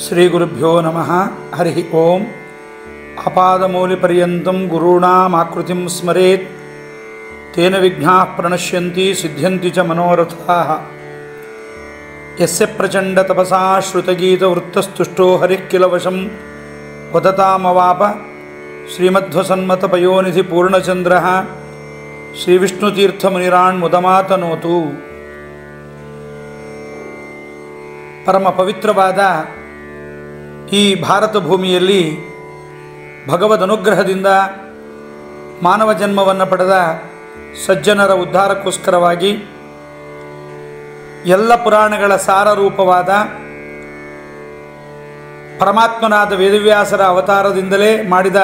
ಶ್ರೀ ಗುರುಭ್ಯೋ ನಮಃ. ಹರಿ ಓಂ. ಆಪಾದಮೂಲಿಪರ್ಯಂತಂ ಗುರುಣಾಂ ಆಕೃತಿಂ ಸ್ಮರೇತ್ ತೇನ ವಿಘ್ನಾಃ ಪ್ರಣಶ್ಯಂತಿ ಸಿದ್ಧ್ಯಂತಿ ಚ ಮನೋರಥಾಃ. ಯಸ್ಯ ಪ್ರಚಂಡ ತಪಸಾ ಶ್ರುತಗೀತ ವೃತ್ತಸ್ತುಷ್ಟೋ ಹರಿಃ ಕಿಲ ವಶಂ ವದತಾಮವಾಪ ಶ್ರೀಮಧ್ವಸನ್ಮತ ಪಯೋನಿಧಿ ಪೂರ್ಣಚಂದ್ರಃ ಶ್ರೀವಿಷ್ಣುತೀರ್ಥಮುನಿರಾನ್ ಮುದಮಾತನೋತು. ಪರಮ ಪವಿತ್ರವಾದ ಈ ಭಾರತ ಭೂಮಿಯಲ್ಲಿ ಭಗವದ್ ಅನುಗ್ರಹದಿಂದ ಮಾನವ ಜನ್ಮವನ್ನು ಪಡೆದ ಸಜ್ಜನರ ಉದ್ಧಾರಕ್ಕೋಸ್ಕರವಾಗಿ ಎಲ್ಲ ಪುರಾಣಗಳ ಸಾರರೂಪವಾದ ಪರಮಾತ್ಮನಾದ ವೇದವ್ಯಾಸರ ಅವತಾರದಿಂದಲೇ ಮಾಡಿದ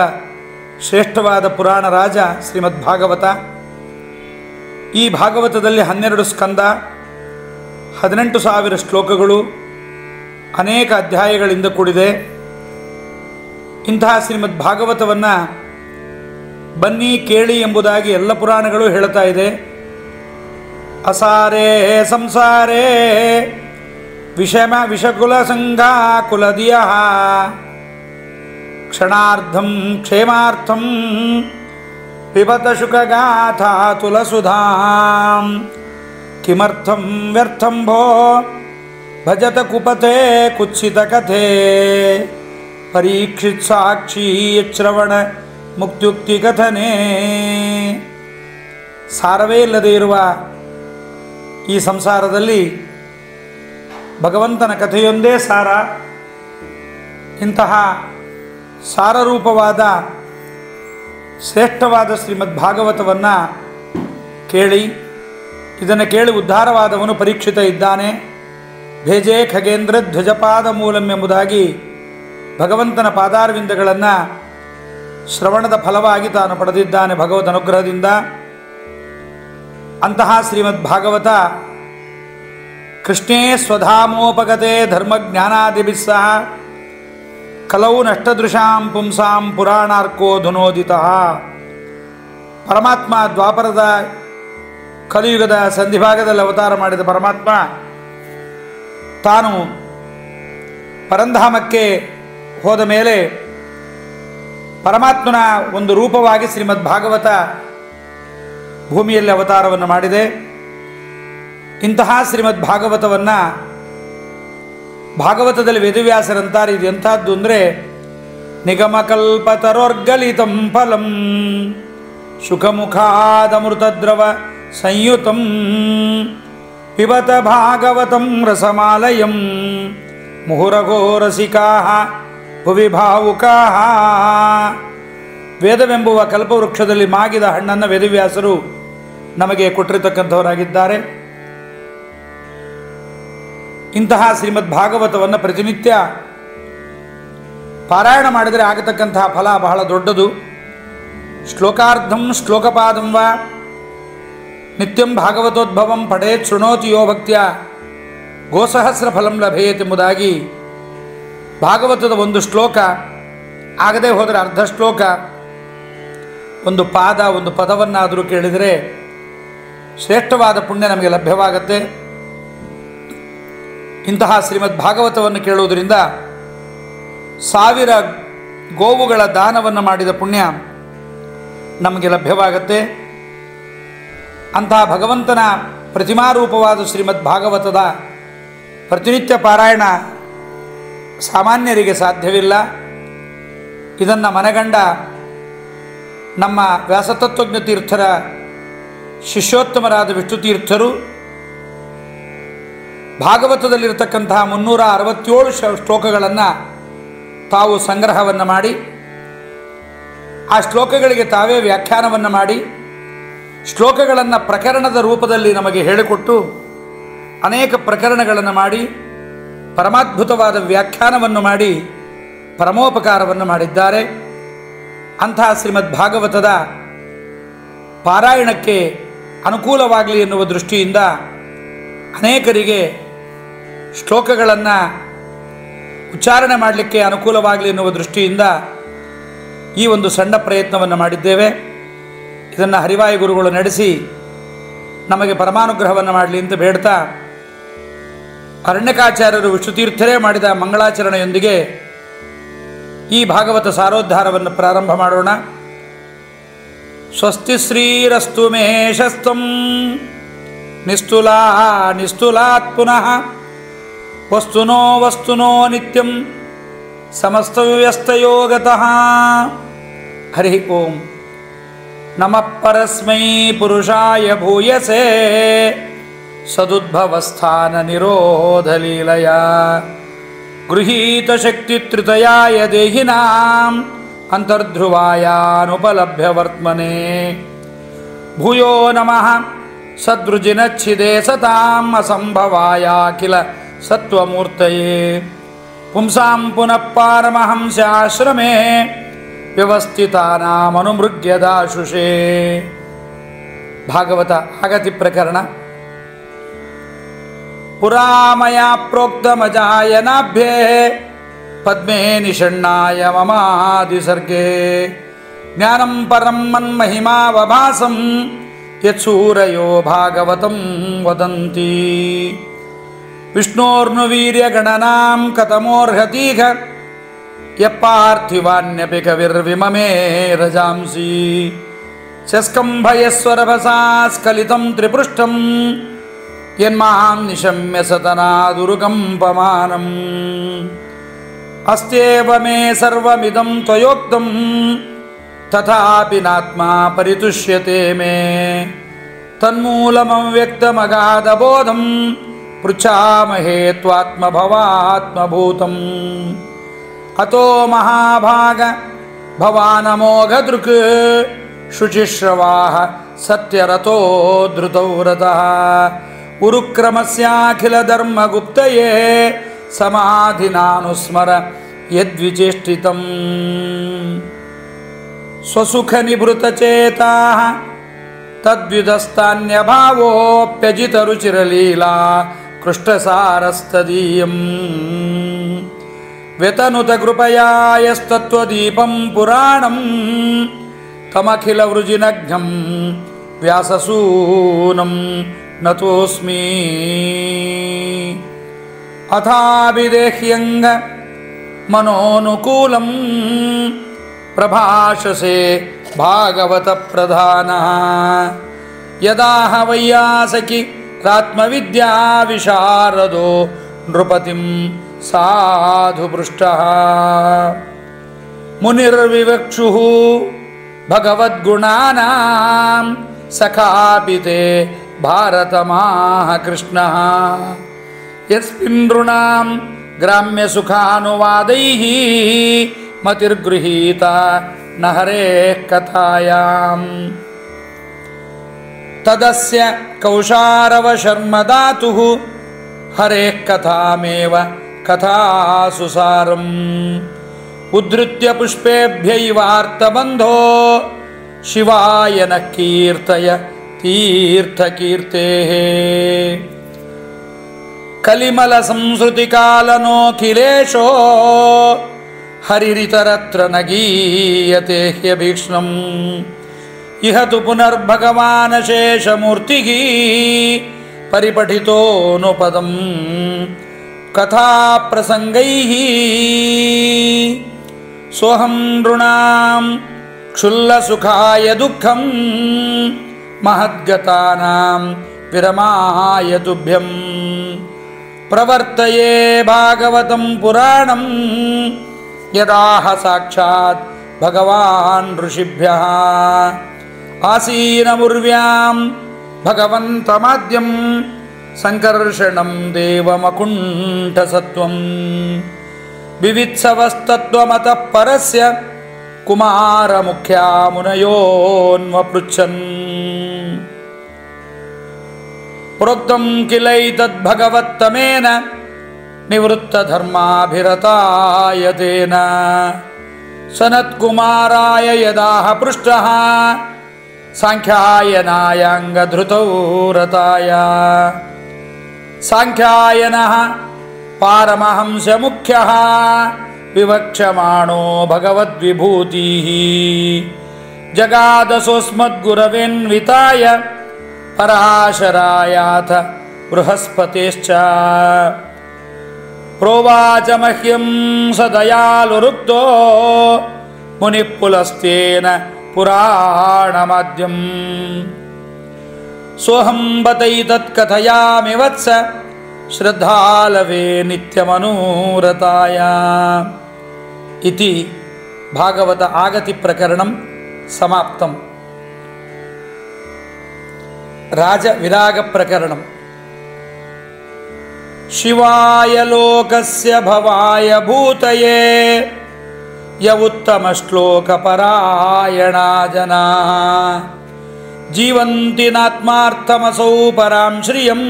ಶ್ರೇಷ್ಠವಾದ ಪುರಾಣ ರಾಜ ಶ್ರೀಮದ್ ಭಾಗವತ. ಈ ಭಾಗವತದಲ್ಲಿ 12 ಸ್ಕಂದ, 18,000 ಶ್ಲೋಕಗಳು, ಅನೇಕ ಅಧ್ಯಾಯಗಳಿಂದ ಕೂಡಿದೆ. ಇಂತಹ ಶ್ರೀಮದ್ ಭಾಗವತವನ್ನು ಬನ್ನಿ ಕೇಳಿ ಎಂಬುದಾಗಿ ಎಲ್ಲ ಪುರಾಣಗಳು ಹೇಳ್ತಾ ಇದೆ. ಅಸಾರೇ ಸಂಸಾರೇ ವಿಷಕುಲ ಸಂಘಾ ಕುಲದಿಯ ಕ್ಷಣಾರ್ಧಂ ಕ್ಷೇಮಾರ್ಥಂ ಪಿಬತ ಶುಕಗಾಥಾ ತುಲಸುಧಾಂ ಕಿಮರ್ಥಂ ವ್ಯರ್ಥಂ ಭೋ ಭಜತ ಕುಪತೆ ಕುತ್ಸಿತ ಕಥೆ ಪರೀಕ್ಷಿತ್ ಸಾಕ್ಷಿ ಶ್ರವಣ ಮುಕ್ತ್ಯುಕ್ತಿ ಕಥನೆ. ಸಾರವೇ ಇಲ್ಲದೆ ಇರುವ ಈ ಸಂಸಾರದಲ್ಲಿ ಭಗವಂತನ ಕಥೆಯೊಂದೇ ಸಾರ. ಇಂತಹ ಸಾರರೂಪವಾದ ಶ್ರೇಷ್ಠವಾದ ಶ್ರೀಮದ್ ಭಾಗವತವನ್ನು ಕೇಳಿ, ಇದನ್ನು ಕೇಳಿ ಉದ್ಧಾರವಾದವನು ಪರೀಕ್ಷಿತ ಇದ್ದಾನೆ. ಭೇಜೆ ಖಗೇಂದ್ರ ಧ್ವಜಪಾದ ಮೂಲಂ ಎಂಬುದಾಗಿ ಭಗವಂತನ ಪಾದಾರವಿಂದಗಳನ್ನು ಶ್ರವಣದ ಫಲವಾಗಿ ತಾನು ಪಡೆದಿದ್ದಾನೆ ಭಗವದ್ ಅನುಗ್ರಹದಿಂದ. ಅಂತಹ ಶ್ರೀಮದ್ ಭಾಗವತ ಕೃಷ್ಣೇ ಸ್ವಧಾಮೋಪಗತೆ ಧರ್ಮಜ್ಞಾನಾದಿಭಿಸ್ಸಹ ಕಲೌ ನಷ್ಟದೃಶಾಂ ಪುಂಸಾಂ ಪುರಾಣಾರ್ಕೋ ಧುನೋದಿತಃ. ಪರಮಾತ್ಮ ದ್ವಾಪರದ ಕಲಿಯುಗದ ಸಂಧಿಭಾಗದಲ್ಲಿ ಅವತಾರ ಮಾಡಿದ ಪರಮಾತ್ಮ ತಾನು ಪರಂಧಾಮಕ್ಕೆ ಹೋದ ಮೇಲೆ ಪರಮಾತ್ಮನ ಒಂದು ರೂಪವಾಗಿ ಶ್ರೀಮದ್ ಭಾಗವತ ಭೂಮಿಯಲ್ಲಿ ಅವತಾರವನ್ನು ಮಾಡಿದೆ. ಇಂತಹ ಶ್ರೀಮದ್ ಭಾಗವತವನ್ನು ಭಾಗವತದಲ್ಲಿ ವೇದವ್ಯಾಸರಂತಾರೆ, ಇದು ಎಂಥದ್ದು ಅಂದರೆ ನಿಗಮಕಲ್ಪತರೋರ್ಗಲಿತಂ ಫಲಂ ಶುಕಮುಖಾದಮೃತದ್ರವ ಸಂಯುತಂ ಪಿಬತ ಭಾಗವತಂ ರಸಮಾಲಯಂ ಮುಹುರಘೋ ರಸಿಕಾಃ ಭುವಿ ಭಾವುಕಾಃ. ವೇದವೆಂಬುವ ಕಲ್ಪವೃಕ್ಷದಲ್ಲಿ ಮಾಗಿದ ಹಣ್ಣನ್ನು ವೇದವ್ಯಾಸರು ನಮಗೆ ಕೊಟ್ಟಿರತಕ್ಕಂಥವರಾಗಿದ್ದಾರೆ. ಇಂತಹ ಶ್ರೀಮದ್ ಭಾಗವತವನ್ನು ಪ್ರತಿನಿತ್ಯ ಪಾರಾಯಣ ಮಾಡಿದರೆ ಆಗತಕ್ಕಂತಹ ಫಲ ಬಹಳ ದೊಡ್ಡದು. ಶ್ಲೋಕಾರ್ಧಂ ಶ್ಲೋಕಪಾದಂ ವಾ ನಿತ್ಯಂ ಭಾಗವತೋದ್ಭವಂ ಪಠೇತ್ ಶೃಣೋತಿ ಯೋ ಭಕ್ತ್ಯ ಗೋಸಹಸ್ರ ಫಲಂ ಲಭೇತ್ ಎಂಬುದಾಗಿ ಭಾಗವತದ ಒಂದು ಶ್ಲೋಕ ಆಗದೆ ಹೋದರೆ ಅರ್ಧ ಶ್ಲೋಕ, ಒಂದು ಪಾದ, ಒಂದು ಪದವನ್ನಾದರೂ ಕೇಳಿದರೆ ಶ್ರೇಷ್ಠವಾದ ಪುಣ್ಯ ನಮಗೆ ಲಭ್ಯವಾಗುತ್ತೆ. ಇಂತಹ ಶ್ರೀಮದ್ ಭಾಗವತವನ್ನು ಕೇಳುವುದರಿಂದ 1000 ಗೋವುಗಳ ದಾನವನ್ನು ಮಾಡಿದ ಪುಣ್ಯ ನಮಗೆ ಲಭ್ಯವಾಗುತ್ತೆ. ಅಂತಹ ಭಗವಂತನ ಪ್ರತಿಮಾರೂಪವಾದ ಶ್ರೀಮದ್ ಭಾಗವತದ ಪ್ರತಿನಿತ್ಯ ಪಾರಾಯಣ ಸಾಮಾನ್ಯರಿಗೆ ಸಾಧ್ಯವಿಲ್ಲ. ಇದನ್ನು ಮನಗಂಡ ನಮ್ಮ ವ್ಯಾಸತತ್ವಜ್ಞ ತೀರ್ಥರ ಶಿಷ್ಯೋತ್ತಮರಾದ ವಿಷ್ಣುತೀರ್ಥರು ಭಾಗವತದಲ್ಲಿರತಕ್ಕಂತಹ 367 ಶ್ಲೋಕಗಳನ್ನು ತಾವು ಸಂಗ್ರಹವನ್ನು ಮಾಡಿ ಆ ಶ್ಲೋಕಗಳಿಗೆ ತಾವೇ ವ್ಯಾಖ್ಯಾನವನ್ನು ಮಾಡಿ ಶ್ಲೋಕಗಳನ್ನು ಪ್ರಕರಣದ ರೂಪದಲ್ಲಿ ನಮಗೆ ಹೇಳಿಕೊಟ್ಟು ಅನೇಕ ಪ್ರಕರಣಗಳನ್ನು ಮಾಡಿ ಪರಮಾದ್ಭುತವಾದ ವ್ಯಾಖ್ಯಾನವನ್ನು ಮಾಡಿ ಪರಮೋಪಕಾರವನ್ನು ಮಾಡಿದ್ದಾರೆ. ಅಂತಹ ಶ್ರೀಮದ್ ಭಾಗವತದ ಪಾರಾಯಣಕ್ಕೆ ಅನುಕೂಲವಾಗಲಿ ಎನ್ನುವ ದೃಷ್ಟಿಯಿಂದ ಅನೇಕರಿಗೆ ಶ್ಲೋಕಗಳನ್ನು ಉಚ್ಚಾರಣೆ ಮಾಡಲಿಕ್ಕೆ ಅನುಕೂಲವಾಗಲಿ ಎನ್ನುವ ದೃಷ್ಟಿಯಿಂದ ಈ ಒಂದು ಸಣ್ಣ ಪ್ರಯತ್ನವನ್ನು ಮಾಡಿದ್ದೇವೆ. ಇದನ್ನು ಹರಿವಾಯು ಗುರುಗಳು ನಡೆಸಿ ನಮಗೆ ಪರಮಾನುಗ್ರಹವನ್ನು ಮಾಡಲಿ ಅಂತ ಬೇಡ್ತಾ, ಅರಣ್ಯಕಾಚಾರ್ಯರು ವಿಷ್ಣುತೀರ್ಥರೇ ಮಾಡಿದ ಮಂಗಳಾಚರಣೆಯೊಂದಿಗೆ ಈ ಭಾಗವತ ಸಾರೋದ್ಧಾರವನ್ನು ಪ್ರಾರಂಭ ಮಾಡೋಣ. ಸ್ವಸ್ತಿ ಶ್ರೀರಸ್ತು ಮೇಷಸ್ತಂ ನಿಸ್ತುಲಾ ನಿಸ್ತುಲಾತ್ ಪುನಃ ವಸ್ತುನೋ ವಸ್ತುನೋ ನಿತ್ಯಂ ಸಮಸ್ತವ್ಯಸ್ತಯೋಗತಃ. ಹರಿ ಓಂ. ನಮಃ ಪರಸ್ಮೈ ಪುರುಷಾಯ ಭೂಯಸೇ ಸದುದ್ಭವಸ್ಥಾನ ನಿರೋಧ ಲೀಲಯ ಗೃಹೀತ ಶಕ್ತಿತ್ರಿತಯಾಯ ದೇಹಿನಾಂ ಅಂತರ್ಧ್ರುವಾಯಾನುಪಲಭ್ಯ ವರ್ತಮನೆ. ಭೂಯೋ ನಮಃ ಸದೃಜಿನಚ್ಛಿದೆ ಸತಾಂ ಅಸಂಭವಾಯಾಖಿಲ ಸತ್ವಮೂರ್ತಯೇ ಪುಂಸಾಂ ಪುನಃ ಪಾರಮಹಂಸ್ಯಾಶ್ರಮೇ ವ್ಯವಸ್ಥಿತಾನಾಮನುಮೃಗ್ಯದಾಶುಷೇ. ಭಾಗವತ ಆಗತಿ ಪ್ರಕರಣ. ಪುರಾಮಯ ಪ್ರೋಕ್ತಮಜಾಯನಾಭ್ಯೇ ಪದ್ಮೇ ನಿಷಣ್ಣಾಯ ಮಮಾದಿಸರ್ಗೇ ಜ್ಞಾನಂ ಪರಂ ಮನ್ಮಹಿಮಾವಭಾಸಂ ಯತ್ಸೂರಯೋ ಭಾಗವತಂ ವದಂತಿ. ವಿಷ್ಣೋರ್ನುವೀರ್ಯಗಣನಾಂ ಕಥಮೋರ್ಹತೀಘ ಯಪ್ಪಾರ್ಥಿವಾನ್ಯಪಿ ಕವಿರ್ವಿಮಮೇ ರಜಾಂಸಿ ಶಸ್ಕಂಭಯಸ್ವರಭಸಾ ಸ್ಖಲಿತಂ ತ್ರಿಪೃಷ್ಠಂ ಯನ್ಮಾಂ ನಿಶಮ್ಯ ಸತನಾದುರುಕಂಪಮಾನಂ. ಅಸ್ತ್ಯೇವ ಮೇ ಸರ್ವಮಿದಂ ತ್ವಯೋಕ್ತಂ ತಥಾಪಿ ನಾತ್ಮಾ ಪರಿತುಷ್ಯತೆ ಮೇ ತನ್ಮೂಲಮವ್ಯಕ್ತಮಗಾಧಬೋಧಂ ಪೃಚ್ಛಾಮಹೇ ತ್ವಾತ್ಮಭವಾತ್ಮಭೂತಂ. ಅತೋ ಮಹಾಭಾಗ ಭವಾನಮೋಘದೃಕ್ ಶುಚಿಶ್ರವಾಃ ಸತ್ಯರಥೋ ಧೃತವ್ರತಃ ಉರುಕ್ರಮಸ್ಯಾಖಿಲಧರ್ಮಗುಪ್ತಯೇ ಸಮಾಧಿನಾನುಸ್ಮರ ಯದ್ವಿಚೇಷ್ಟಿತಂ. ಸ್ವಸುಖನಿಭೃತಚೇತಾಃ ತದ್ವಿಧಸ್ತಾನ್ಯಭಾವೋಪ್ಯಜಿತರುಚಿರಲೀಲಾ ಕೃಷ್ಟಸಾರಸ್ತದೀಯಂ. ವ್ಯತನುತ ಕೃಪಯಾ ಯಸ್ತತ್ವದೀಪಂ ಪುರಾಣಂ ತಮಖಿಲವೃಜಿನಘ್ನಂ ವ್ಯಾಸಸೂನಂ ನತೋಸ್ಮಿ. ಅಥಾಭಿದೇಹ್ಯಂಗ ಮನೋನುಕೂಲಂ ಪ್ರಭಾಷಸೆ ಭಾಗವತ ಪ್ರಧಾನಃ ಯದಾಹ ವೈಯಾಸಕಿ ರಾತ್ಮವಿದ್ಯಾ ವಿಶಾರದೋ ನೃಪತಿಂ ಸಾಧು ಪೃಷ್ಟಃ. ಮುನಿರ್ವಿವಕ್ಷುಃ ಭಗವದ್ಗುಣಾನಾಂ ಸಖಾಪಿತೆ ಭಾರತಮಾಹ ಕೃಷ್ಣಃ ಯಸ್ಮಿನ್ ನೃಣಾಂ ಗ್ರಾಮ್ಯ ಸುಖಾನುವಾದೈಃ ಮತಿರ್ಗೃಹೀತ ನ ಹರೇಃ ಕಥಾಯಾಂ. ತದಸ್ಯ ಕೌಶಾರವ ಶರ್ಮ ಧಾತುಃ ಹರೇಃ ಕಥಾಮೇವ ಕಥಾಸು ಸಾರಂ. ಉದ್ಧೃತ್ಯ ಪುಷ್ಪೇಭ್ಯೈವಾರ್ತಬಂಧೋ ಶಿವಾಯ ನಃ ಕೀರ್ತಯ ತೀರ್ಥಕೀರ್ತೇಃ. ಕಲಿಮಲ ಸಂಸೃತಿಕಾಲನೋಖಿಲೇಶೋ ಹರಿರಿತರತ್ರ ನ ಗೀಯತೆ ಹ್ಯಭೀಕ್ಷ್ಣಂ. ಇಹ ತು ಪುನರ್ಭಗವಾನ್ ಶೇಷಮೂರ್ತಿಃ ಪರಿಪಠಿತೋನು ಪದಂ ಕಥಾಪ್ರಸಂಗೈಃ. ಸೋಹಂ ನೃಣಾಂ ಕ್ಷುಲ್ಲಸುಖಾಯ ದುಃಖಂ ಮಹದ್ಗತಾನಾಂ ವಿರಮಾಯ ತುಭ್ಯಂ. ಪ್ರವರ್ತಯೇ ಭಾಗವತಂ ಪುರಾಣಂ ಯದಾಹ ಸಾಕ್ಷಾತ್ ಭಗವಾನ್ ಋಷಿಭ್ಯಃ. ಆಸೀನಮುರ್ವ್ಯಾಂ ಭಗವಂತಮಾದ್ಯಂ ಸಂಕರ್ಷಣಂ ದೇವಮಕುಂಠಸತ್ವಂ. ವಿವಿತ್ಸವಸ್ತತ್ವಮತಃ ಪರಸ್ಯ ಕುಮಾರ ಮುಖ್ಯಾ ಮುನಯೋನ್ವಪೃಚ್ಛನ್. ಪ್ರೋಕ್ತಂ ಕಿಲೈತದ್ಭಗವತ್ತಮೇನ ನಿವೃತ್ತಧರ್ಮಾಭಿರತಾಯ ತೇನ. ಸನತ್ಕುಮಾರಾಯ ಯದಾಹ ಪೃಷ್ಟಃ ಸಾಂಖ್ಯಾಯನಾಯಾಂಗಧೃತೌ ರತಾಯ. ಸಾಂಖ್ಯಾಯನಃ ಪಾರಮಹಂಸ ಮುಖ್ಯಃ ವಿವಕ್ಷಮಾಣೋ ಭಗವದ್ವಿಭೂತಿಃ ಜಗಾದಸೋಸ್ಮದ್ಗುರವೇನ್ವಿತಾಯ ಪರಾಶರಾಯಾಥ ಬೃಹಸ್ಪತಿಶ್ಚ ಪ್ರೋವಾಚ ಮಹ್ಯಂ ಸ ದಯಾಲುರುಕ್ತೋ ಮುನಿಃಪುಲಸ್ತ್ಯೇನ ಪುರಾಣಮಾದ್ಯಂ ಸೋಹಂ ಬತೈತತ್ ಕಥಯಾಮಿ ವತ್ಸ ಶ್ರದ್ಧಾಲವೇ ನಿತ್ಯಮನೂರತಾಯ ಇತಿ ಭಾಗವತ ಆಗತಿ ಪ್ರಕರಣಂ ಸಮಾಪ್ತಂ. ರಾಜ ವಿರಾಗ ಪ್ರಕರಣಂ. ಶಿವಾಯ ಲೋಕಸ್ಯ ಭವಾಯ ಭೂತಯೇ ಯ ಉತ್ತಮ ಶ್ಲೋಕ ಪರಾಯಣಾ ಜನಾ ಜೀವಂತಿ ನಾತ್ಮಾರ್ಥಮಸೌ ಪರಾಂ ಶ್ರಿಯಂ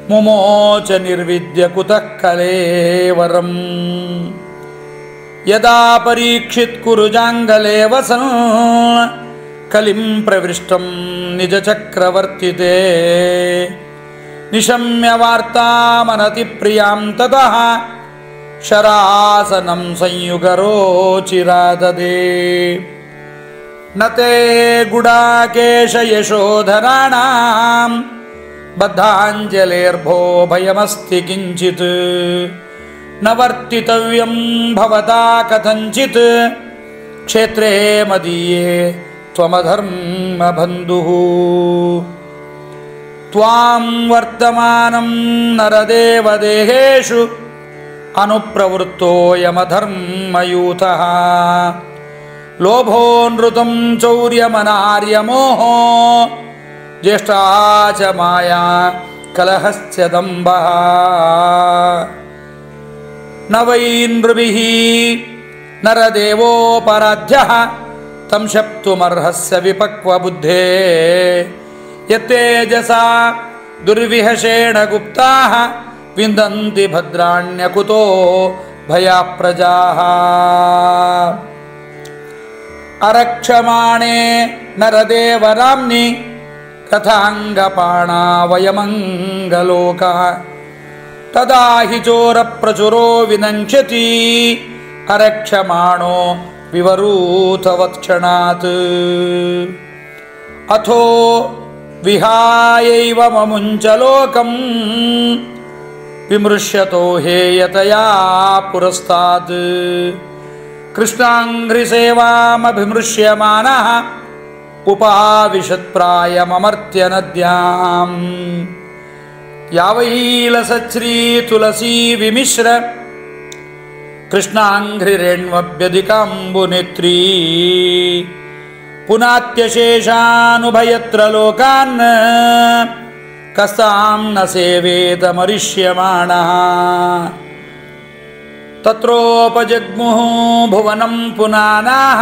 ಮುಮೋಚ ನಿರ್ವಿದ್ಯ ಕುತಃ ಕಲೇವರಂ ಯದಾ ಪರೀಕ್ಷಿತ್ ಕುರುಜಾಂಗಲೇ ವಸನ್ ಕಲಿಂ ಪ್ರವಿಷ್ಟಂ ನಿಜ ಚಕ್ರವರ್ತಿತೆ ನಿಶಮ್ಯ ವಾರ್ತಾಮನತಿ ಪ್ರಿಯಾಂ ತತಃ ಶರಾಸನಂ ಸಂಯುಗರೋಚಿರಾದದೆ ನತೆ ಗುಡಾಕೇಶ ಯಶೋಧರಾಣಾಂ ಬದ್ಧಾಂಜಲೇರ್ಭೋ ಭಯಮಸ್ತಿ ಕಿಂಚಿತ್ ನ ವರ್ತಿತವ್ಯಂ ಭವತಾ ಕಥಂಚಿತ್ ಕ್ಷೇತ್ರೇ ಮದೀಯೇ ತ್ವಮಧರ್ಮ ಬಂಧುಃ ತ್ವಾಂ ವರ್ತಮಾನಂ ನರದೇವದೇಹೇಷು ಅನುಪ್ರವೃತ್ತೋಯಮಧರ್ಮಯೂಥಃ ಲೋಭೋ ನೃತಂ ಚೌರ್ಯಮನಾರ್ಯಮೋಹೋ ಜ್ಯೇಷ್ಠಾ ಚ ಮಾಯಾ ಕಲಹಶ್ಚ ದಂಭಃ ನ ವೈ ನೃಭಿಃ ನರದೇವೋಪರಾಧ್ಯಃ ತಂ ಶಪ್ತುಮರ್ಹಸ್ಯ ವಿಪಕ್ವಬುದ್ಧೇ ಯತ್ತೇಜಸಾ ದುರ್ವಿಹಶೇಣ ಗುಪ್ತಾಃ ವಿಂದಂತಿ ಭದ್ರಾಣ್ಯಕುತೋ ಭಯಾಪ್ರಜಾಃ ಅರಕ್ಷಮಾಣೇ ನರದೇವರಾಮ್ನಿ ಕಥಾಂಗಪಾಣಾ ವಯಮಂಗಲೋಕಃ ತದಾ ಹಿ ಚೋರ ಪ್ರಚುರೋ ವಿನಂಕ್ಷತಿ ಅರಕ್ಷಮಾಣೋ ವಿವರೂಥವತ್ಕ್ಷಣಾತ್ ಅಥೋ ವಿಹಾಯೈವ ಮಮುಂಚಲೋಕಂ ವಿಮೃಶ್ಯತೋ ಹೇಯತಯಾ ಪುರಸ್ತಾತ್ ಕೃಷ್ಣಾಂಘ್ರಿಸೇವಾಮಭಿಮೃಶ್ಯಮಾನಃ ಉಪಾವಿಶತ್ಪ್ರಾಯಮಮರ್ತ್ಯ ನದ್ಯಾಂ ಯಾವೈಲಸಚ್ಛ್ರೀ ತುಳಸೀ ವಿಮಿಶ್ರ ಕೃಷ್ಣಾಂಘ್ರಿರೇಣ್ವಭ್ಯಧಿಕಾಂಬುನೇತ್ರೀ ಪುನಾತ್ಯಶೇಷಾನುಭಯತ್ರ ಲೋಕಾನ್ ಕಸ್ತಾಂ ನ ಸೇವೇತ ಮರಿಷ್ಯಮಾಣಃ ತತ್ರೋಪಜಗ್ಮುಃ ಭುವನಂ ಪುನಾನಾಃ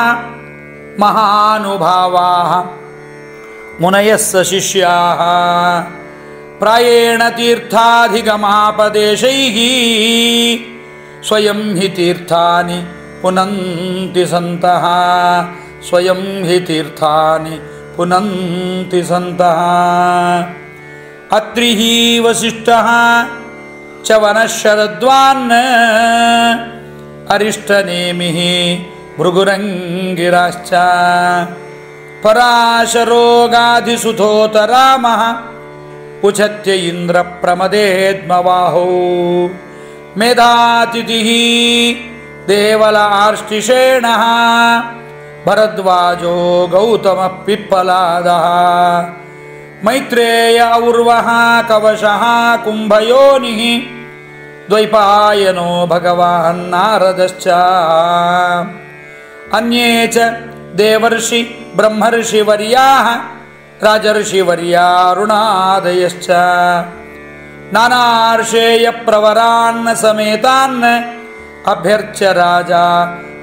ಮಹಾನುಭಾವಾಃ ಮುನಯಸ್ಸ ಶಿಷ್ಯಾಃ ಪ್ರಾಯೇಣ ತೀರ್ಥಾಧಿಗಮಾಪದೇಶೈಃ ಸ್ವಯಂ ಹಿ ತೀರ್ಥಾನಿ ಪುನಂತಿ ಸಂತಃ ಸ್ವಯಂ ಹಿ ತೀರ್ಥಾನಿ ಪುನಂತಿ ಸಂತಃ ಅತ್ರಿಃ ವಸಿಷ್ಠಃ ಚ ವನಶರದ್ವಾನ್ ಅರಿಷ್ಟನೇಮಿಃ ಭೃಗುರಂಗಿರಾಶ್ಚ ಪರಾಶರೋಗಾಧಿಸುತೋತ ರಾಮಃ ಉಚತ್ಯ ಇಂದ್ರ ಪ್ರಮದೇದ್ಮವಾಹೋ ಮೇಧಾತಿಥಿಃ ದೇವಲ ಆರ್ಷ್ಟಿಷೇಣಃ ಭರದ್ವಾಜೋ ಗೌತಮ ಪಿಪ್ಪಲಾದಃ ಮೈತ್ರೇಯ ಔರ್ವಃ ಕವಶಃ ಕುಂಭಯೋನಿಃ ದ್ವೈಪಾಯನೋ ಭಗವಾನ್ ನಾರದಶ್ಚ ಅನ್ಯೇ ಚ ದೇವರ್ಷಿ ಬ್ರಹ್ಮರ್ಷಿ ವರ್ಯಾಃ ರಾಜರ್ಷಿ ವರ್ಯಾರುಣಾದಯಶ್ಚ ನಾನಾರ್ಷೇಯ ಪ್ರವರಾನ್ ಸಮೇತಾನ್ ಅಭ್ಯರ್ಚ್ಯ ರಾಜ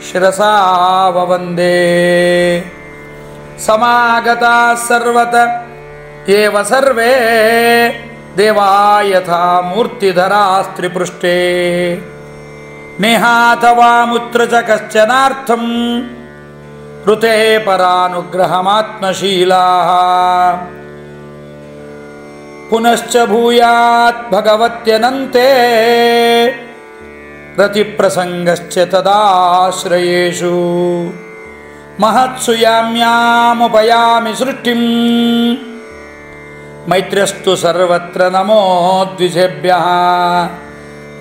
ಶಿರಸಾ ವವಂದೇ ಸಮಾಗತಾ ಸರ್ವತ ಏವ ಸರ್ವೇ ದೇವಾ ಯಥಾ ಮೂರ್ತಿಧರಾಸ್ತ್ರಿಪೃಷ್ಠೇ ನೇಹಾಥವಾ ಮುತ್ರ ಚ ಕಶ್ಚನಾರ್ಥಂ ಋತೆ ಪರಾನುಗ್ರಹಮಾತ್ಮಶೀಲಾಃ ಪುನಶ್ಚ ಭೂಯಾತ್ ಭಗವತ್ಯನಂತೆ ರತಿಪ್ರಸಂಗಶ್ಚ ತದಾಶ್ರಯೇಷು ಮಹತ್ಸು ಯಾಮ್ಯಾಮುಪಯಾಮಿ ಸೃಷ್ಟಿಂ ಮೈತ್ರ್ಯಸ್ತು ಸರ್ವತ್ರ ನಮೋ ದ್ವಿಜೇಭ್ಯಃ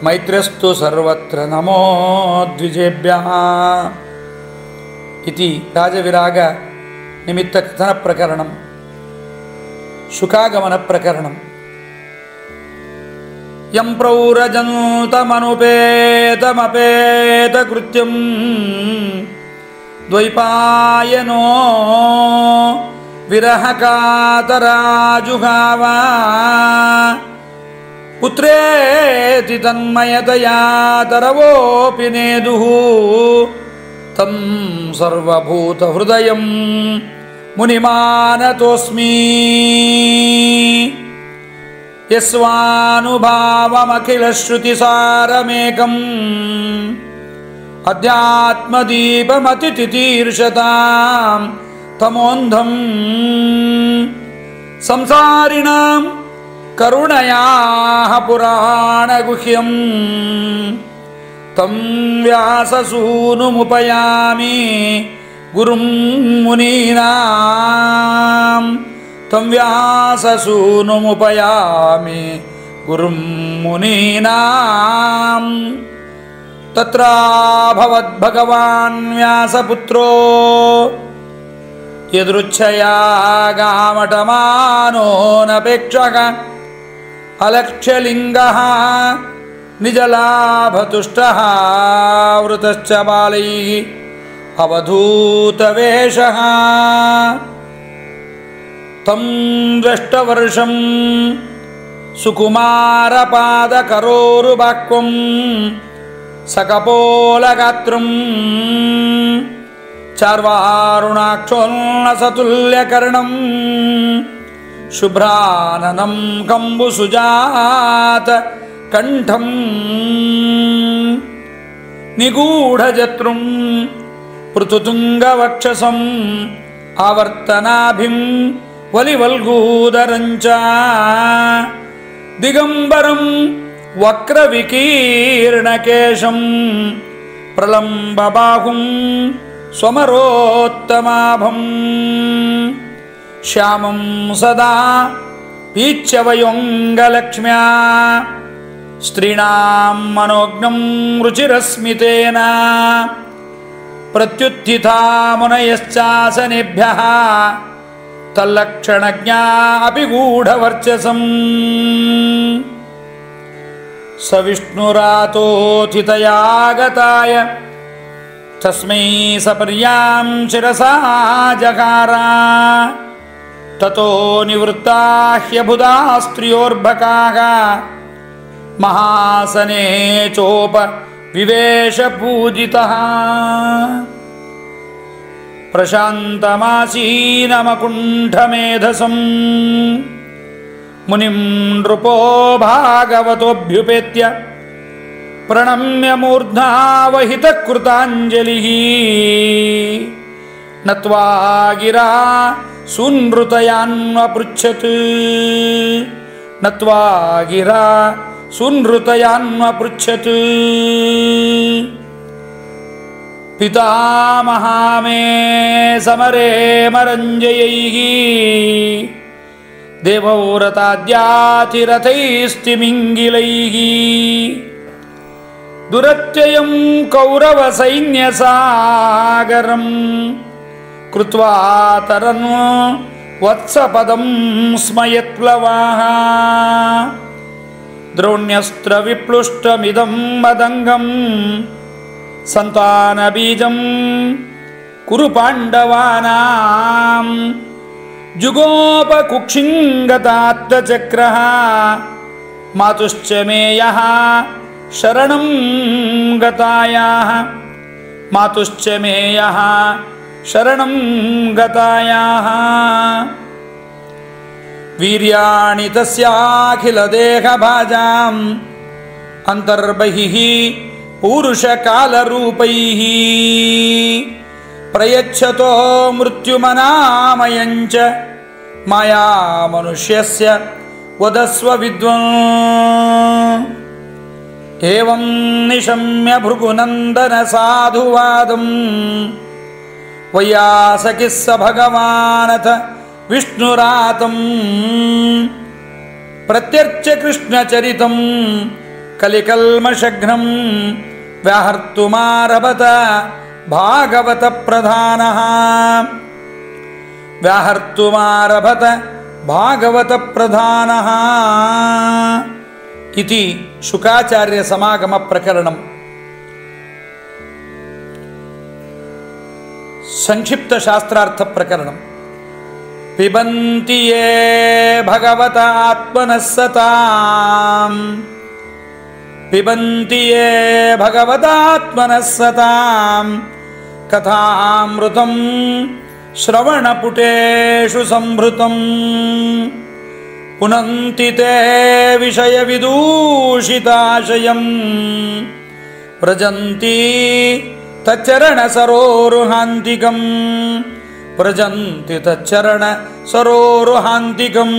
ಮೈತ್ರ್ಯಸ್ತು ಸರ್ವತ್ರ ನಮೋ ದ್ವಿಜೇಭ್ಯಃ ಇತಿ ರಾಜವಿರಾಗ ನಿಮಿತ್ತ ಕಥನ ಪ್ರಕರಣಂ ಶುಕಾಗಮನ ಪ್ರಕರಣಂ ಯಂ ಪ್ರೌರಜಂತಮನುಪೇತಮಪೇತ ಕೃತ್ಯಂ ದ್ವೈಪಾಯನೋ ವಿರಹ ಕಾತರಾಜುಗಾವ ಪುತ್ರೇತಿ ತನ್ಮಯತಯಾ ತರವೋಪಿ ನೇದುಃ ತಂ ಸರ್ವಭೂತ ಹೃದಯಂ ಮುನಿಮಾನತೋಸ್ಮಿ ಯಸ್ವಾನುಭಾವಮಖಿಲ ಶ್ರುತಿಸಾರಮೇಕಂ ಅಧ್ಯಾತ್ಮದೀಪಮತಿತಿತೀರ್ಷತಾಂ ತಮೋಂಧಂ ಸಂಸಾರಿಣಾಂ ಕರುಣಯಾಃ ಪುರಾಣಗುಹ್ಯಂ ತಂ ವ್ಯಾಸಸೂನುಮುಪಯಾಮಿ ಗುರುಂ ಮುನೀನಾಂ ತಂ ವ್ಯಾಸಸೂನುಮುಪಯಾಮಿ ಗುರುಂ ಮುನೀನಾಂ ತತ್ರಾಭವದ್ಭಗವಾನ್ ವ್ಯಾಸಪುತ್ರೋ ಯದೃಚ್ಛಯಾ ಗಾಮಟಮಾನೋನಪೇಕ್ಷಕ ಅಲಕ್ಷ್ಯಲಿಂಗಃ ನಿಜಲಾಭತುಷ್ಟಃ ವೃತಶ್ಚ ಬಾಲೈಃ ಅವಧೂತವೇಷಃ ತಂ ದ್ರಷ್ಟವರ್ಷಂ ಸುಕುಮಾರಪಾದಕರೋರುಬಾಕ್ವಂ ಸಕಪೋಲಗಾತ್ರಂ ಚಾರ್ವಾರುಣಾಕ್ಷೋನ್ನಸತುಲ್ಯಕರ್ಣಂ ಶುಭ್ರಾನನಂ ಕಂಬುಸುಜಾತ ಕಂಠಂ ನಿಗೂಢಜತೃಂ ಪೃಥುತುಂಗವಕ್ಷಸಂ ಆವರ್ತನಾಭಿಂ ವಲಿವಲ್ಗೂದರಂಚ ದಿಗಂಬರಂ ವಕ್ರವಿಕೀರ್ಣಕೇಶಂ ಪ್ರಲಂಬಬಾಹುಂ ಸ್ವಮರೋತ್ತಮಾಭಂ ಶ್ಯಾಮಂ ಸದಾ ಪೀಚ್ಯವಯೋಂಗಲಕ್ಷ್ಮ್ಯಾ ಸ್ತ್ರೀಣಾಂ ಮನೋಜ್ಞಂ ರುಚಿರಸ್ಮಿತೇನ ಪ್ರತ್ಯುತ್ಥಿತಾ ಮುನಯಶ್ಚಾಸನೇಭ್ಯಃ ತಲ್ಲಕ್ಷಣಜ್ಞಾ ಅಪಿ ಗೂಢವರ್ಚಸಂ ಸ ವಿಷ್ಣುರಾತೋಥಿತಯಾಗತಾಯ ತಸ್ಮೈ ಸಪರ್ಯಾಂ ಶಿರಸಾ ಜಗಾರ ತತೋ ನಿವೃತ್ತಾ ಹ್ಯಬುಧಾ ಸ್ತ್ರಿಯೋರ್ಭಕಾಃ ಮಹಾಸನೇ ಚೋಪ ವಿವೇಶ ಪೂಜಿತಃ ಪ್ರಶಾಂತಮಾಸೀನಮಕುಂಠಮೇಧಸಂ ಮುನಿಂ ನೃಪೋ ಭಾಗವತೋಭ್ಯುಪೇತ್ಯ ಪ್ರಣಮ್ಯ ಮೂರ್ಧ್ನಾವಹಿತಕೃತಾಂಜಲಿಃ ನತ್ವಾ ಗಿರಾ ಸುನೃತಯಾನ್ವಪೃಚ್ಛತ್ ನತ್ವಾ ಗಿರಾ ಸುನೃತಯಾನ್ವಪೃಚ್ಛತ್ ಪಿತಾಮಹಾ ಮೇ ಸಮರೇ ಮರಂಜಯೈಃ ದೇವವ್ರತಾದ್ಯಾತಿರಥೈಸ್ತಿಮಿಂಗಿಲೈಃ ದುರತ್ಯಯಂ ಕೌರವಸೈನ್ಯಸಾಗರಂ ಕೃತ್ವಾ ತರನ್ ವತ್ಸಪದಂ ಸ್ಮಯತ್ಪ್ಲವಾಃ ದ್ರೋಣ್ಯಸ್ತ್ರವಿಪ್ಲುಷ್ಟಮಿದಂ ಮದಂಗಂ ಸಂತಾನಬೀಜಂ ಕುರು ಪಾಂಡವಾನಾಂ ಜುಗೋಪಕುಕ್ಷಿಂಗತಾತ್ತಚಕ್ರಃ ಮಾತುಶ್ಚ ಮೇಯಃ ಶರಣಂ ಗತಾಯಾಃ ಮಾತುಶ್ಚ ಮೇಯಃ ಶರಣಂ ಗತಾಯಾಃ ವೀರ್ಯಾಣಿ ತಸ್ಯಾಖಿಲ ದೇಹಭಾಜಾಂ ಅಂತರ್ಬಹಿಃ ಪೂರುಷಕಾಲರೂಪೈಃ ಪ್ರಯಚ್ಛತೋ ಮೃತ್ಯುಮನಾಮಯಂಚ ಮಾಯಾ ಮನುಷ್ಯಸ್ಯ ವದಸ್ವ ವಿದ್ವಾನ್. ಏವಂ ನಿಶಮ್ಯ ಭೃಗುನಂದನ ಸಾಧುವಾದಂ ವೈಯಾಸಕಿಸ್ಸ ಭಗವಾನಥ ವಿಷ್ಣುರಾತಂ ಪ್ರತ್ಯರ್ಚ್ಯ ಕೃಷ್ಣಚರಿತಂ ಕಲಿಕಲ್ಮಷಘ್ನಂ ವ್ಯಾಹರ್ತುಮಾರಭತ ಭಾಗವತ ಪ್ರಧಾನಃ. ವ್ಯಾಹರ್ತುಮಾರಭತ ಭಾಗವತ ಪ್ರಧಾನಃ ಇತಿ ಶುಕಾಚಾರ್ಯ ಸಮಾಗಮ ಪ್ರಕರಣಂ. ಸಂಕ್ಷಿಪ್ತ ಶಾಸ್ತ್ರಾರ್ಥ ಪ್ರಕರಣಂ. ಪಿಬಂತಿ ಯೇ ಭಗವತ ಆತ್ಮನಃ ಸತಾಂ ಪಿಬಂತಿ ಯೇ ಭಗವತ ಆತ್ಮನಃ ಸತಾಂ ಕಥಾಮೃತಂ ಶ್ರವಣಪುಟೇಷು ಸಂಭೃತಂ ಪುನಂತಿ ತೇ ವಿಷಯವಿದೂಷಿತಾಶಯಂ ವ್ರಜಂತಿ ತಚ್ಚರಣ ಸರೋರುಹಾಂತಿಕಂ ವ್ರಜಂತಿ ತಚ್ಚರಣ ಸರೋರುಹಾಂತಿಕಂ.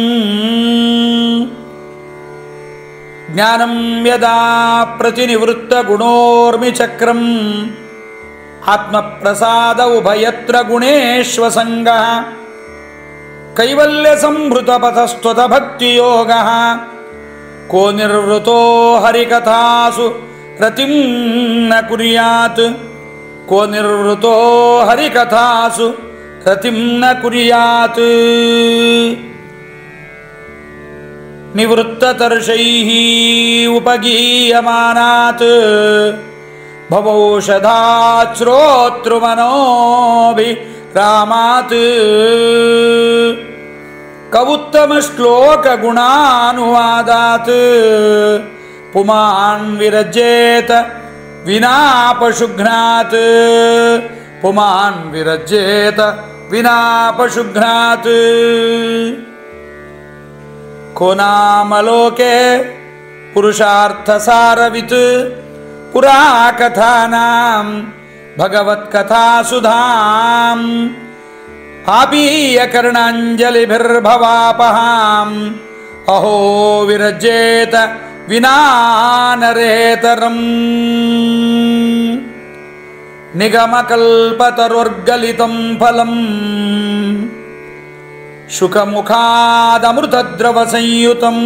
ಜ್ಞಾನಂ ಯದಾ ಪ್ರತಿನಿವೃತ್ತ ಗುಣೋರ್ಮಿ ಚಕ್ರಂ ಆತ್ಮಪ್ರಸಾದ ಉಭಯತ್ರ ಗುಣೇಶ್ವಸಂಗಃ ಕೈವಲ್ಯ ಸಂಭೃತ ಪಥಸ್ತ್ವತ ಭಕ್ತಿಯೋಗಃ ಕೋ ನಿರ್ವೃತೋ ಹರಿಕಥಾಸು ರತಿಂ ನ ಕುರ್ಯಾತ್ ಕೋ ನಿರ್ವೃತೋ ಹರಿಕಥಾಸು ರತಿಂ ನ ಕುರ್ಯಾತ್. ನಿವೃತ್ತತರ್ಷೈಃ ಉಪಗೀಯಮಾನಾತ್ ಭವೌಷಧಾತ್ ಶ್ರೋತೃಮನೋಭಿರಾಮಾತ್ ಕವುತ್ತಮ ಶ್ಲೋಕ ಗುಣಾನುವಾದಾತ್ ಪುಮಾನ್ ವಿರಜ್ಯೇತ ವಿನಾಪಶುಘ್ನಾತ್ ಪುಮಾನ್ ವಿರಜ್ಯೇತ ವಿನಾಪಶುಘ್ನಾತ್. ಕೋ ನಾಮಲೋಕೆ ಪುರುಷಾರ್ಥಸಾರವಿತ್ ಪುರಾ ಕಥಾನಾಂ ಭಗವತ್ಕಥಾಸುಧಾಂ ಆಪೀಯ ಕರ್ಣಾಂಜಲಿಭಿರ್ಭವಾಪಹಾಂ ಅಹೋ ವಿರಜ್ಯೇತ ವಿನಾನರೇತರಂ. ನಿಗಮಕಲ್ಪತರುರ್ಗಲಿತಂ ಫಲಂ ಶುಕಮುಖಾದಮೃತದ್ರವ ಸಂಯುತಂ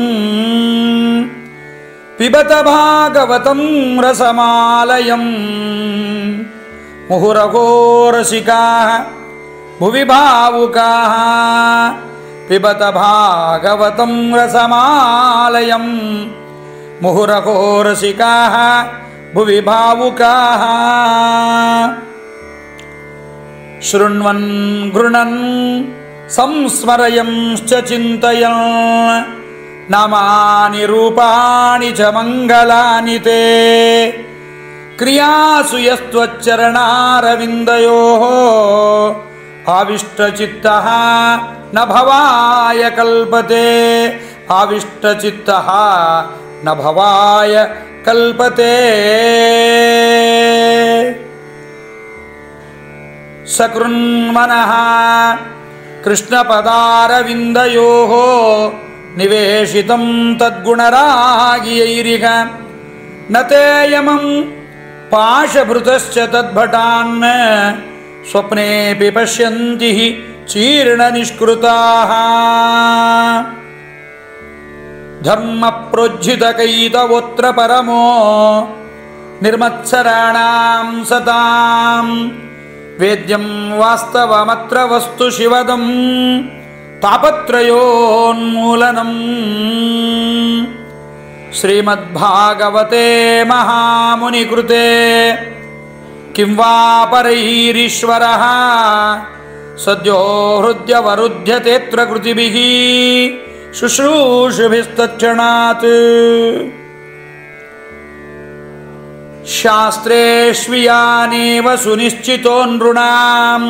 ಪಿಬತ ಭಾಗವತಂ ರಸಮಾಲಯಂ ಮುಹುರಗೋ ರಸಿಕಾಃ ಭುವಿ ಭಾವುಕಾಃ ಪಿಬತ ಭಾಗವತಂ ರಸಮಾಲಯಂ ಮುಹುರಗೋ ರಸಿಕಾಃ ಭುವಿ ಭಾವುಕಾಃ. ಶೃಣ್ವನ್ ಗೃಣನ್ ಸಂಸ್ಮರಯಂಶ್ಚ ಚಿಂತಯನ್ ನಾಮಾನಿ ರೂಪಾಣಿ ಚ ಮಂಗಲಾನಿ ತೇ ಕ್ರಿಯಾಸು ಯಸ್ತ್ವಚ್ಚರಣಾರವಿಂದಯೋಃ ಆವಿಷ್ಟಚಿತ್ತಃ ನ ಭವಾಯ ಕಲ್ಪತೆ ಆವಿಷ್ಟಚಿತ್ತಃ ನ ಭವಾಯ ಕಲ್ಪತೆ. ಸಕೃನ್ಮನಃ ಕೃಷ್ಣಪದಾರವಿಂದಯೋಃ ನಿವೇಶಿತಂ ತದ್ಗುಣರಾಗಿಯೈರಿಹ ನ ತೇಯಮಂ ಪಾಶಭೃತಶ್ಚ ತದ್ಭಟಾನ್ ಸ್ವಪ್ನೇಪಿ ಪಶ್ಯಂತಿ ಚೀರ್ಣನಿಷ್ಕೃತಾಃ. ಧರ್ಮ ಪ್ರೋಜ್ಜಿತಕೈತವೋತ್ರ ಪರಮೋ ನಿರ್ಮತ್ಸರಾಣಾಂ ಸತಾಂ ವೇದ್ಯಂ ವಾಸ್ತವಮತ್ರ ವಸ್ತು ಶಿವದಂ ತಾಪತ್ರಯೋನ್ಮೂಲನಂ. ಶ್ರೀಮದ್ಭಾಗವತೆ ಮಹಾಮುನಿಕೃತೆ ಕಿಂ ವಾ ಪರೈರೀಶ್ವರಃ ಸದ್ಯೋ ಹೃದ್ಯವರುಧ್ಯತೆತ್ರ ಕೃತಿಭಿಃ ಶುಶ್ರೂಷುಭಿಸ್ತತ್ಕ್ಷಣಾತ್. ಶಾಸ್ತ್ರೇಷ್ವಿಯಾನೇವ ಸುನಿಶ್ಚಿತೋ ನೃಣಾಂ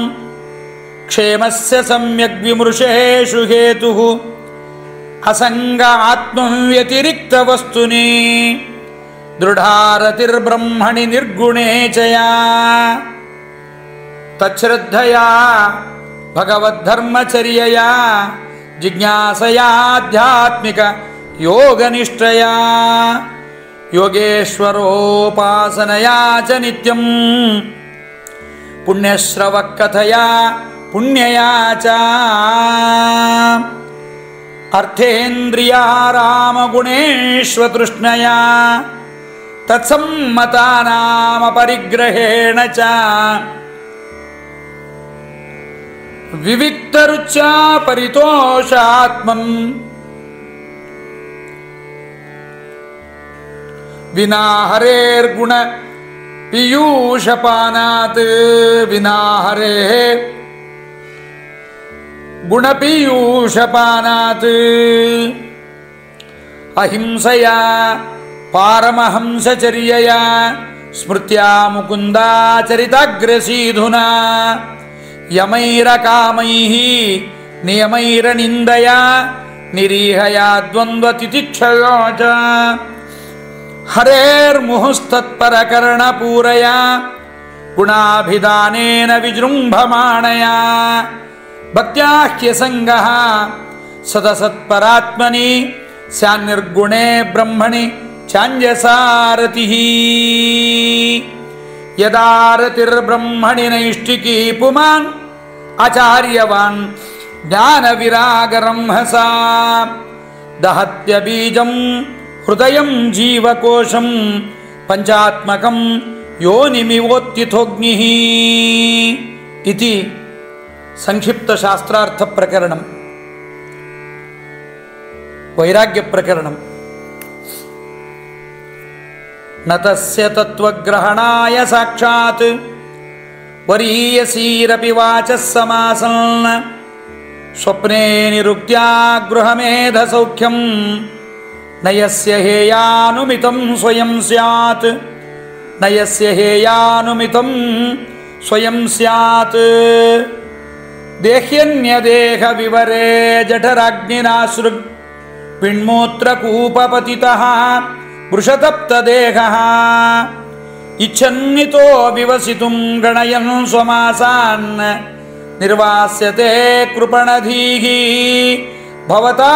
ಕ್ಷೇಮಸ್ಯ ಸಮ್ಯಗ್ ವಿಮೃಶೇಷು ಹೇತುಃ ಅಸಂಗ ಆತ್ಮಂ ವ್ಯತಿರಿಕ್ತ ವಸ್ತುನಿ ದೃಢಾರತಿರ್ಬ್ರಹ್ಮಣಿ ನಿರ್ಗುಣೇ ಚಯಾ. ತಚ್ಶ್ರದ್ಧಯಾ ಭಗವದ್ಧರ್ಮಚರ್ಯಯಾ ಜಿಜ್ಞಾಸಯಾಧ್ಯಾತ್ಮಿಕ ಯೋಗನಿಷ್ಠಯಾ ಯೋಗೇಶ್ವರೋಪಾಸನಯಾ ಚ ನಿತ್ಯಂ ಪುಣ್ಯಶ್ರವಕಥಯಾ ಪುಣ್ಯಯಾ ಚ ಅರ್ಥೇಂದ್ರಿಯಾರಾಮಗುಣೇಶ್ವತೃಷ್ಣಯಾ ತತ್ಸಮ್ಮತಾನಾಮಪರಿಗ್ರಹೇಣ ಚ ವಿವಿಕ್ತರುಚ್ಯ ಪರಿತೋಷಾತ್ಮನ್ ವಿನಾ ಹರೇರ್ಗುಣ ಪೀಯೂಷಪಾನಾತ್ ವಿನಾ ಹರೇ ಗುಣಪೀಯೂಷಪಾನಾತ್ ಅಹಿಂಸೆಯ ಪಾರಮಹಂಸಚರ್ಯಯ ಸ್ಮೃತ್ಯಾ ಮುಕುಂದಾಚರಿತಾಗ್ರಸೀಧುನಾ ಯಮೈರಕಾಮೈಃ ನಿಯಮೈರನಿಂದಯ ನಿರೀಹಯ ದ್ವಂದ್ವತಿತಿಕ್ಷಯೋ ಚ ಹರೇರ್ಮುಹುಸ್ತತ್ಪರಕರ್ಣಪೂರಯ ಗುಣಾಭಿಧಾನೇನ ವಿಜೃಂಭಮಾಣಯ ಭಕ್ತ್ಯಾಹ್ಯಸಂಗಃ ಸದಸತ್ಪರಾತ್ಮನಿ ಸ್ಯಾನ್ನಿರ್ಗುಣೇ ಬ್ರಹ್ಮಣಿ ಚಾಂಜಸಾರತಿಃ ಯದಾರತಿರ್ಬ್ರಹ್ಮಣಿ ನೈಷ್ಠಿಕೀ ಪುಮಾನ್ ಆಚಾರ್ಯವಾನ್ ಜ್ಞಾನವಿರಾಗರಂಹಸಾ ದಹತ್ಯ ಬೀಜಂ ಹೃದಯಂ ಜೀವಕೋಶಂ ಪಂಚಾತ್ಮಕಂ ಯೋನಿಮಿವೋತ್ಥಿತೋಗ್ನಿಃ ಇತಿ ಸಂಕ್ಷಿಪ್ತ ಶಾಸ್ತ್ರಾರ್ಥ ಪ್ರಕರಣಂ. ವೈರಾಗ್ಯ ಪ್ರಕರಣಂ. ನ ತಸ್ಯ ತತ್ವಗ್ರಹಣಾಯ ಸಾಕ್ಷಾತ್ ವರೀಯಸೀರಪಿ ವಾಚಃ ಸಮಾಸನ್ನ ಸ್ವಪ್ನೇ ನಿರುಕ್ತ್ಯಾ ಗೃಹಮೇಧ ಸೌಖ್ಯಂ ನಯಸ್ಯ ಹೇಯಾನುಮಿತಂ ಸ್ವಯಂ ಸ್ಯಾತ್ ನಯಸ್ಯ ಹೇಯಾನುಮಿತಂ ಸ್ವಯಂ ಸ್ಯಾತ್ ದೇಹ್ಯನ್ಯದೇಹ ವಿವರೇ ಜಠರಾಗ್ನಿನಾಸೃಗ್ ಪಿಣ್ಮೂತ್ರಕೂಪಪತಿತಃ ವೃಷತಪ್ತದೇಹಃ ಇಚ್ಛನ್ನಿತೋ ವಿವಸಿತುಂ ಗಣಯನ್ ಸ್ವಮಾಸಾನ್ ನಿರ್ವಾಸ್ಯತೆ ಕೃಪಣಧೀಃ ಭವತಾ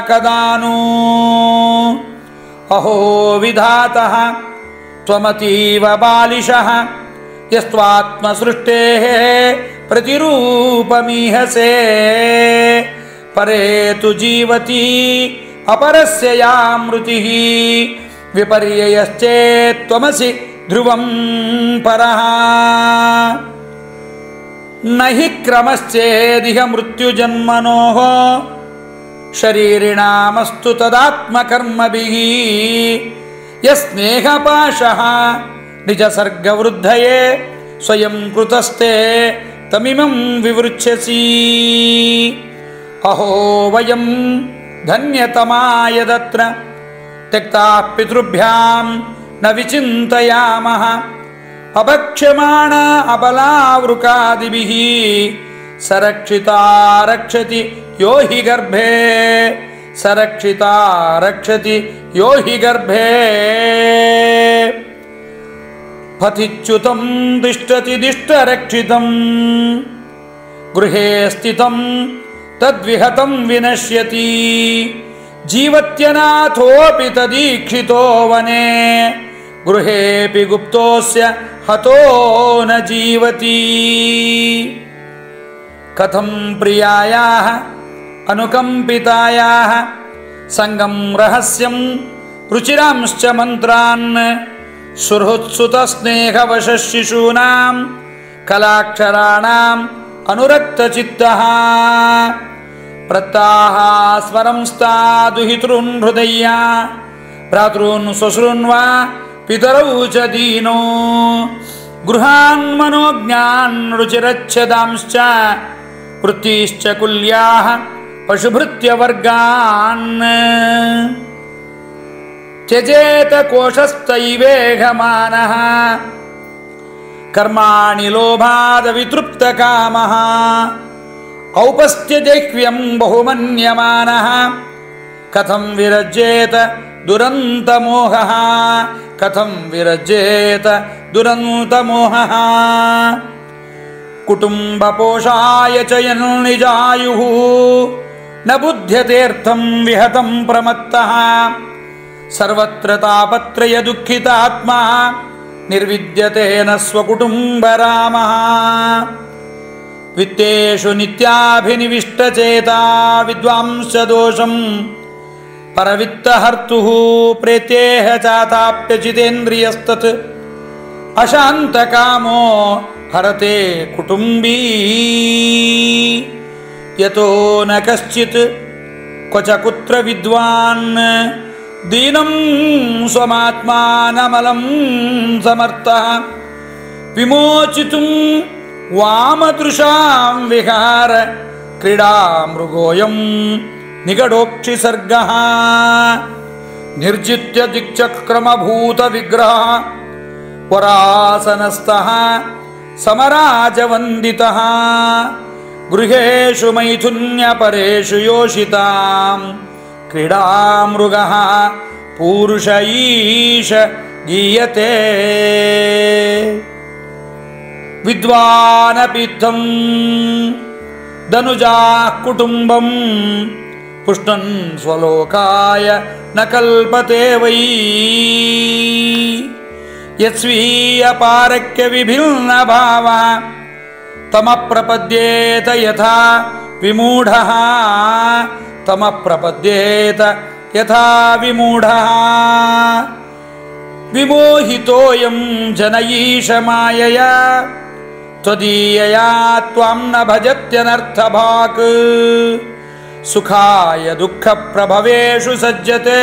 ಕದಾನು ಅಹೋ ವಿಧಾತಃ ತ್ವಮತೀವ ಬಾಲಿಶಃ ಯಸ್ತ್ವಾತ್ಮಸೃಷ್ಟೇಃ ಪ್ರತಿರೂಪಮೀಹಸೇ ಪರೇ ತು ಜೀವತಿ ಅಪರಸ್ಯ ಯಾ ಮೃತಿಃ ವಿಪರ್ಯಯಶ್ಚೇತ್ತ್ವಮಸಿ ಧ್ರುವಂ ಪರಃ ನ ಹಿ ಕ್ರಮಶ್ಚೇದಿಹ ಮೃತ್ಯುಜನ್ಮನೋಃ ಶರೀರಿಣಾಮಸ್ತು ತದಾತ್ಮಕರ್ಮಭಿಃ ಯಸ್ನೇಹಪಾಶಃ ನಿಜಸರ್ಗವೃದ್ಧಯೇ ಸ್ವಯಂ ಕೃತಸ್ಥೆ ತಮಿಮಂ ವಿವೃಚ್ಛಸಿ ಅಹೋ ವಯಂ ಧನ್ಯತಮಾ ಯದತ್ರ ತ್ಯಕ್ತಾಃ ಪಿತೃಭ್ಯಾಂ ನ ವಿಚಿಂತಯಾಮಃ ಅಭಕ್ಷ್ಯಮಾಣ ಅಬಲಾವೃಕಾದಿಭಿಃ ಸರಕ್ಷಿತಾ ರಕ್ಷತಿ ಯೋ ಹಿ ಗರ್ಭೇ ಸರಕ್ಷಿತಾ ರಕ್ಷತಿ ಯೋ ಹಿ ಗರ್ಭೇ ಪಥಿಚ್ಯುತಂ ದಿಷ್ಟತಿ ದಿಷ್ಟರಕ್ಷಿತಂ ಗೃಹೇ ಸ್ಥಿತಂ ತದ್ವಿಹತಂ ವಿನಶ್ಯತಿ ಜೀವತ್ಯನಾಥೋಪಿ ತದೀಕ್ಷಿತೋ ವನೆ ಗೃಹೇಪಿ ಗುಪ್ತೋಸ್ಯ ಹತೋ ನ ಜೀವತಿ ಕಥಂ ಪ್ರಿಯಾಯಾಃ ಅನುಕಂಪಿತಾಯಾಃ ಸಂಗಂ ರಹಸ್ಯಂ ರುಚಿರಾಂಶ್ಚ ಮಂತ್ರಾನ್ ಸುಹೃತ್ಸುತಸ್ನೇಹವಶಃ ಶಿಶೂನಾಂ ಕಲಾಕ್ಷರಾಣಾಂ ಅನುರಕ್ತಚಿತ್ತಃ ಪ್ರತ್ತಾಹ ಸ್ವರಂ ಸ್ತಾದುಹಿತೃನ್ ಹೃದಯ ಭ್ರಾತॄನ್ ಸ್ವಶ್ರುನ್ವಾ ಪಿತರೌ ಚ ದೀನೋ ಗೃಹಾನ್ ಮನೋಜ್ಞಾನ್ ರುಚಿರಚ್ಛದಾಂಶ್ಚ ವೃತ್ತಿಶ್ಚ ಕುಲ್ಯಾಃ ಪಶುಭೃತ್ಯವರ್ಗಾನ್ ತ್ಯಜೇತ ಕೋಶಸ್ಥೈವೇಘಮಾನಃ ಕರ್ಮಾಣಿ ಲೋಭಾದ ವಿತೃಪ್ತಕಾಮಃ ಔಪಸ್ಥ್ಯಜೈಹ್ವ್ಯಂ ಬಹುಮನ್ಯಮಾನಃ ಕಥಂ ವಿರಜ್ಯೇತ ದುರಂತಮೋಹಃ ಕಥಂ ವಿರಜ್ಯೇತ ದುರಂತಮೋಹಃ ಕುಟುಂಬಪೋಷಾಯ ಚ ಯನ್ನಿಜಾಯುಃ ನ ಬುಧ್ಯತೆರ್ಥಂ ವಿಹತಂ ಪ್ರಮತ್ತಃ ಸರ್ವತ್ರ ತಾಪತ್ರಯ ದುಃಖಿತಾತ್ಮ ನಿರ್ವಿದ್ಯತೆ ನ ಸ್ವಕುಟುಂಬರಾಮಃ ವಿತ್ತೇಷು ನಿತ್ಯಾಭಿನಿವಿಷ್ಟಚೇತಾ ವಿದ್ವಾಂಸ ದೋಷಂ ಪರವಿತ್ತಹರ್ತುಃ ಪ್ರೇತ್ಯೇಹ ಚಾತಾಪ್ಯಚಿತೇಂದ್ರಿಯಸ್ತತ್ ಅಶಾಂತಕಾಮೋ ಹರತೆ ಕುಟುಂಬೀ ಯತೋ ನ ಕಶ್ಚಿತ್ ಕ್ವಚ ಕುತ್ರ ವಿದ್ವಾನ್ ದೀನಂ ಸ್ವಮಾತ್ಮಾನಮಲಂ ಸಮರ್ಥಃ ವಿಮೋಚಿತುಂ ವಾಮದೃಶಾಂ ವಿಹಾರ ಕ್ರೀಡಾ ಮೃಗೋಯಂ ನಿಗಡೋಕ್ಷಿ ಸರ್ಗಃ ನಿರ್ಜಿತ್ಯ ದಿಕ್ಚಕ್ರಮಭೂತ ವಿಗ್ರಹ ವರಾಸನಸ್ಥಃ ಸಮರಾಜವಂದಿತಃ ಗೃಹೇಷು ಮೈಥುನ್ಯ ಪರೇಷು ಯೋಷಿತಾಂ ಕ್ರೀಡಾ ಮೃಗಃ ಪೂರುಷ ಈಶ ಗೀಯತೆ ವಿದ್ವಾನಪಿತ್ತಂ ಧನುಜಾ ಕುಟುಂಬಂ ಪುಷ್ಣನ್ ಸ್ವಲೋಕಾಯ ನ ಕಲ್ಪತೆ ವೈ ಯತ್ಸ್ವೀಯ ಪಾರಕ್ಯ ವಿಭಿನ್ನ ಭಾವ ತಮ ಪ್ರಪದ್ಯೇತ ಯಥಾ ವಿಮೂಢಃ ತಮ ಪ್ರಪದ್ಯೇತ ಯಥಾ ವಿಮೂಢಃ ವಿಮೋಹಿತೋಯಂ ಜನಯೀಶ ಮಾಯಯ ತ್ವದೀಯಯಾ ತ್ವಾಂ ನ ಭಜತ್ಯನರ್ಥಭಾಕ್ ಸುಖಾಯ ದುಃಖ ಪ್ರಭವೇಷು ಸಜ್ಜತೆ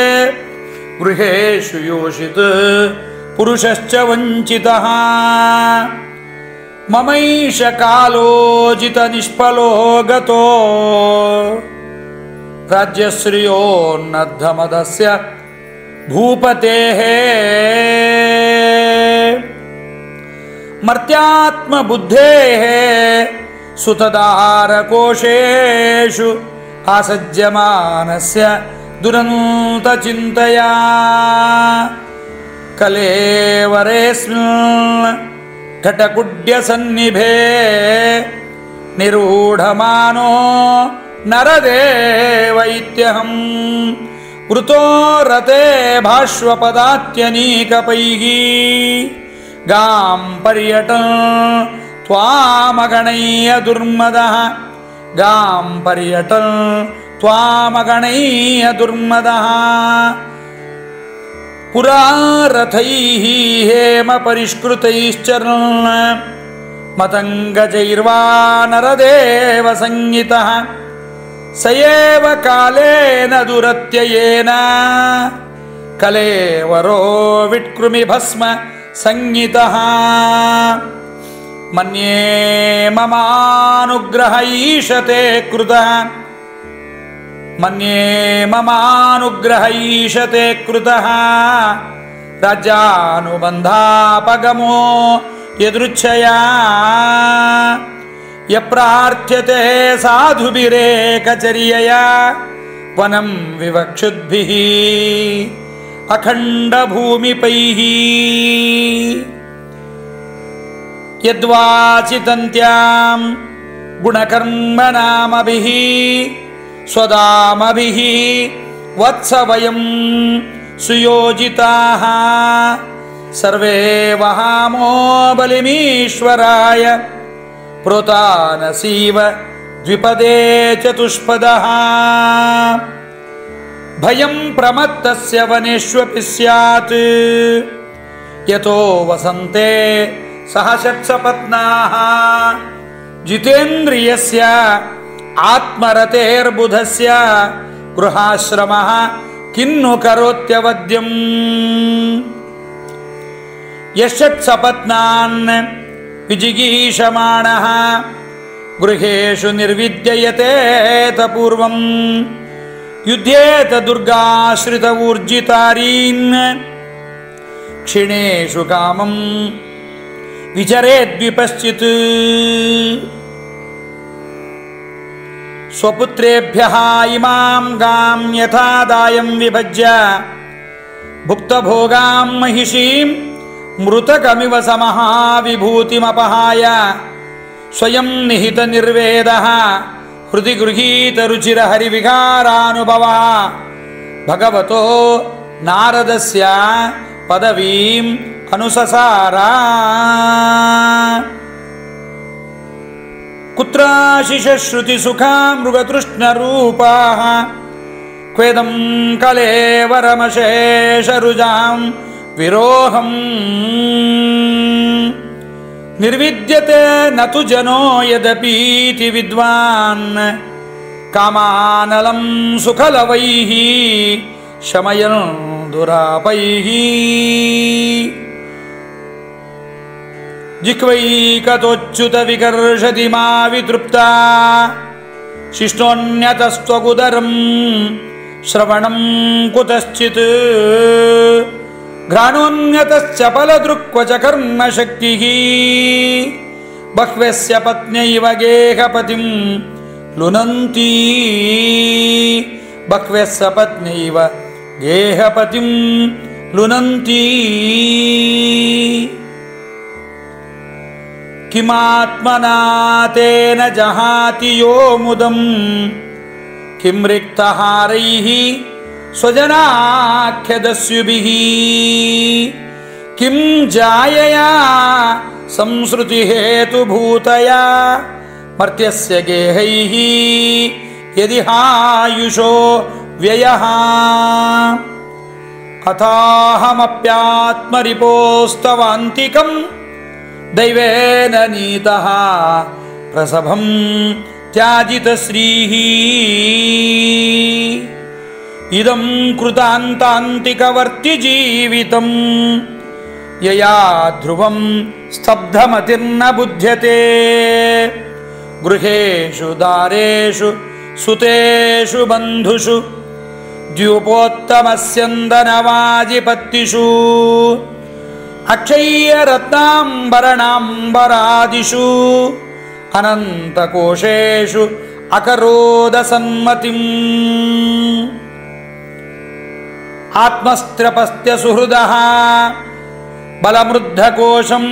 ಗೃಹೇಷು ಯೋಷಿತ್ ಪುರುಷಶ್ಚ ವಂಚಿತಃ ಮಮೈಷ ಕಾಲೋಜಿತ ನಿಷ್ಫಲೋ ಗತೋ ರಾಜ್ಯಶ್ರಿಯೋನ್ನದ್ಧಮದಸ್ಯ ಭೂಪತೇಃ ಮರ್ತ್ಯಾತ್ಮ ಬುದ್ಧೇಃ ಸುತದಾರಕೋಶೇಷು ಆಸಜ್ಯಮಾನಸ್ಯ ದುರಂತ ಚಿಂತಯಾ ಕಲೇವರೇಸ್ಮಿನ್ ಘಟಕುಡ್ಯ ಸನ್ನಿಭೇ ನಿರೂಢಮಾನೋ ನರದೇವ ಇತ್ಯಹಂ ವೃತೋ ರತೆ ಭಾಷ್ವಪದಾತ್ಯನೀಕಪೈಃ ಗಾಂ ಪರ್ಯಟನ್ ತ್ವಾಮಗಣಯ್ಯ ದುರ್ಮದಃ ಗಾಂ ಪರ್ಯಟನ್ ತ್ವಾಮಗಣಯ್ಯ ದುರ್ಮದಃ ಪುರಾ ರಥೈಃ ಹೇಮ ಪರಿಷ್ಕೃತೈಶ್ಚರನ್ ಮತಂಗಜೈರ್ವಾ ನರದೇವ ಸಂಹಿತಃ ಸಯೇವ ಕಾಲೇನ ದುರತ್ಯಯೇನ ಕಲೇವರೋ ವಿಟ್ಕೃಮಿ ಭಸ್ಮ ಸಂಹಿತಃ ಮನ್ಯೇ ಮಮಾನುಗ್ರಹ ಈಶತೆ ಕೃತಃ ಮನ್ಯೇ ಮಮಾನುಗ್ರಹ ಈಶತೆ ಕೃತಃ ರಾಜ್ಯಾನುಬಂಧಾಪಗಮೋ ಯದೃಚ್ಛಯಾ ಯಪ್ರಾರ್ಥ್ಯತೆ ಸಾಧುಭಿರೇಕಚರ್ಯಯಾ ವನಂ ವಿವಕ್ಷುದ್ಭಿಃ ಅಖಂಡ ಭೂಮಿಪೈಃ ಯದ್ವಾಚಿತಂತ್ಯಾಂ ಗುಣಕರ್ಮನಾಮಭಿಃ ಸ್ವದಾಮಭಿಃ ವತ್ಸ ವಯಂ ಸುಯೋಜಿತಾಃ ಸರ್ವೇ ವಹಾಮೋ ಬಲಿಮೀಶ್ವರಾಯ ಪ್ರೋತಾನಸೀವ ದ್ವಿಪದೇ ಚತುಷ್ಪದಃ ಭಯಂ ಪ್ರಮತ್ತಸ್ಯ ವನೇಷ್ವಪಿ ಸ್ಯಾತ್ ಯತೋ ವಸಂತೆ ಸಹಷಟ್ಸಪತ್ನಾಃ ಜಿತೇಂದ್ರಿಯಸ್ಯ ಆತ್ಮರತೇರ್ಬುಧಸ್ಯ ಗೃಹಾಶ್ರಮಃ ಕಿನ್ನು ಕರೋತ್ಯವದ್ಯಂ ಯಷಟ್ಸಪತ್ನಾನ್ ವಿಜಿಗೀಷಮಾಣಃ ಗೃಹೇಷು ನಿರ್ವಿದ್ಯಯತೇತ ಪೂರ್ವಂ ಯುದ್ಧೇತ ದುರ್ಗಾಶ್ರಿತ ಊರ್ಜಿತಾರೀನ್ ಕ್ಷಿಣೇಷು ಕಾಮಂ ವಿಚರೇದ್ವಿಪಶ್ಚಿತ್ ಸ್ವಪುತ್ರೇಭ್ಯಃ ಇಮಾಂ ಗಾಂ ಯಥಾದಾಯಂ ವಿಭಜ್ಯ ಭುಕ್ತಭೋಗಾಂ ಮಹಿಷೀಂ ಮೃತಕಮಿವ ಸಮಃ ವಿಭೂತಿಮಪಹಾಯ ಸ್ವಯಂ ನಿಹಿತ ನಿರ್ವೇದಃ ಹೃದಿ ಗೃಹೀತ ರುಚಿರ ಹರಿವಿಹಾರಾನುಭವ ಭಗವತೋ ನಾರದಸ್ಯ ಪದವೀಂ ಅನುಸಸಾರ ಕುತ್ರಾಶಿಷ ಶ್ರುತಿ ಸುಖ ಮೃಗತೃಷ್ಣ ರೂಪ ಕ್ವೇದಂ ಕಲೇವರಮಶೇಷ ರುಜಾಂ ವಿರೋಹಂ ನಿರ್ವಿದ್ಯತೆ ನತು ಜನೋ ಯದಪೀತಿ ವಿದ್ವಾನ್ ಕಾಮಾನಲಂ ಸುಖಲವೈಃ ಶಮಯನ್ ದುರಾಪೈಃ ಜಿಹ್ವೈಕತೋಚ್ಯುತ ವಿಕರ್ಷತಿ ಮಾ ವಿತೃಪ್ತಾ ಶಿಷ್ಟೋನ್ಯತಸ್ತ್ವಗುದರಂ ಶ್ರವಣಂ ಕುತಶ್ಚಿತ್ ಘ್ರಾಣೋನ್ಯತಶ್ಚ ಫಲದೃಕ್ವಚ ಕರ್ಮಶಕ್ತಿಃ ಬಹ್ವ್ಯಸ್ಯ ಪತ್ನ್ಯೈವ ಗೇಹಪತಿಂ ಲುನಂತಿ ಬಹ್ವ್ಯಸ್ಯ ಪತ್ನ್ಯೈವ ಗೇಹಪತಿಂ ಲುನಂತಿ ಕಿಮಾತ್ಮನಾ ತೇನ ಜಹಾತಿ ಯೋ ಮುದಂ ಕಿಂ ರಿಕ್ತಹಾರೈಃ ಸ್ವಜನಾಖ್ಯದಸ್ಯುಭಿಃ ಕಿಂ ಜಾಯಯಾ ಸಂಸ್ಕೃತಿ ಹೇತುಭೂತಯಾ ಮರ್ತ್ಯಸ್ಯ ಗೇಹೈಃ ಯದಿಹಾಯುಷೋ ವ್ಯಯಃ ಅಥಾಹಮಪ್ಯಾತ್ಮರಿಪೋಸ್ತವಾಂತಿಕಂ ದೈವೇನ ನೀತಃ ಪ್ರಸಭಂ ತ್ಯಾಜಿತಶ್ರೀಃ ಇದಂ ಕೃತಾಂತಾಂತಿಕವರ್ತಿ ಜೀವಿತಂ ಯಯಾ ಧ್ರುವಂ ಸ್ತಬ್ಧಮತಿರ್ನ ಬುಧ್ಯತೆ ಗೃಹೇಷು ದಾರೇಷು ಸುತೇಷು ಬಂಧುಷು ದ್ಯೂಪೋತ್ತಮಸ್ಯಂದನವಾಜಿಪತ್ತಿಷು ಅಕ್ಷಯ್ಯ ರತ್ನಾಂಬರಣಾಂಬರಾದಿಷು ಅನಂತಕೋಶೇಷು ಅಕರೋದ ಸನ್ಮತಿಂ ಆತ್ಮಸ್ತ್ರಪಸ್ತ್ಯ ಸುಹೃದಃ ಬಲಮೃದ್ಧಕೋಶಂ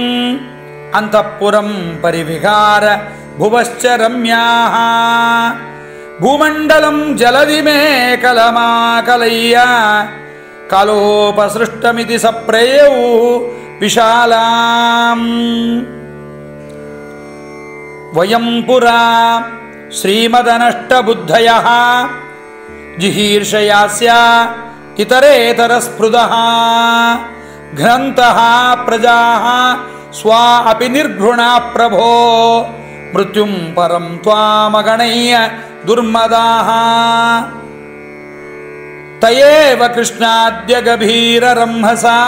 ಅಂತಃಪುರಂ ಪರಿವಿಹಾರ ಭುವಶ್ಚ ರಮ್ಯಾಃ ಭೂಮಂಡಲಂ ಜಲಧಿಮೇಕಲಮಾಕಲಯ್ಯ ಕಾಲೋಪಸೃಷ್ಟಮಿತಿ ಸಪ್ರೇಯೌ ವಿಶಾಲಾಂ ವಯಂ ಪುರಾ ಶ್ರೀಮದನಷ್ಟಬುದ್ಧಯಃ ಜಿಹೀರ್ಷಯಾಸ್ಯ ಇತರೇತರಸ್ಪೃದಃ ಘ್ನಂತಃ ಪ್ರಜಾಃ ಸ್ವಾ ಅಪಿ ನಿರ್ಘೃಣಾ ಪ್ರಭೋ ಮೃತ್ಯುಂ ಪರಂ ತ್ವಾಮಗಣಯ್ಯ ದುರ್ಮದಾಃ ತಯೇವ ಕೃಷ್ಣಾದ್ಯ ಗಭೀರರಂಹಸಾ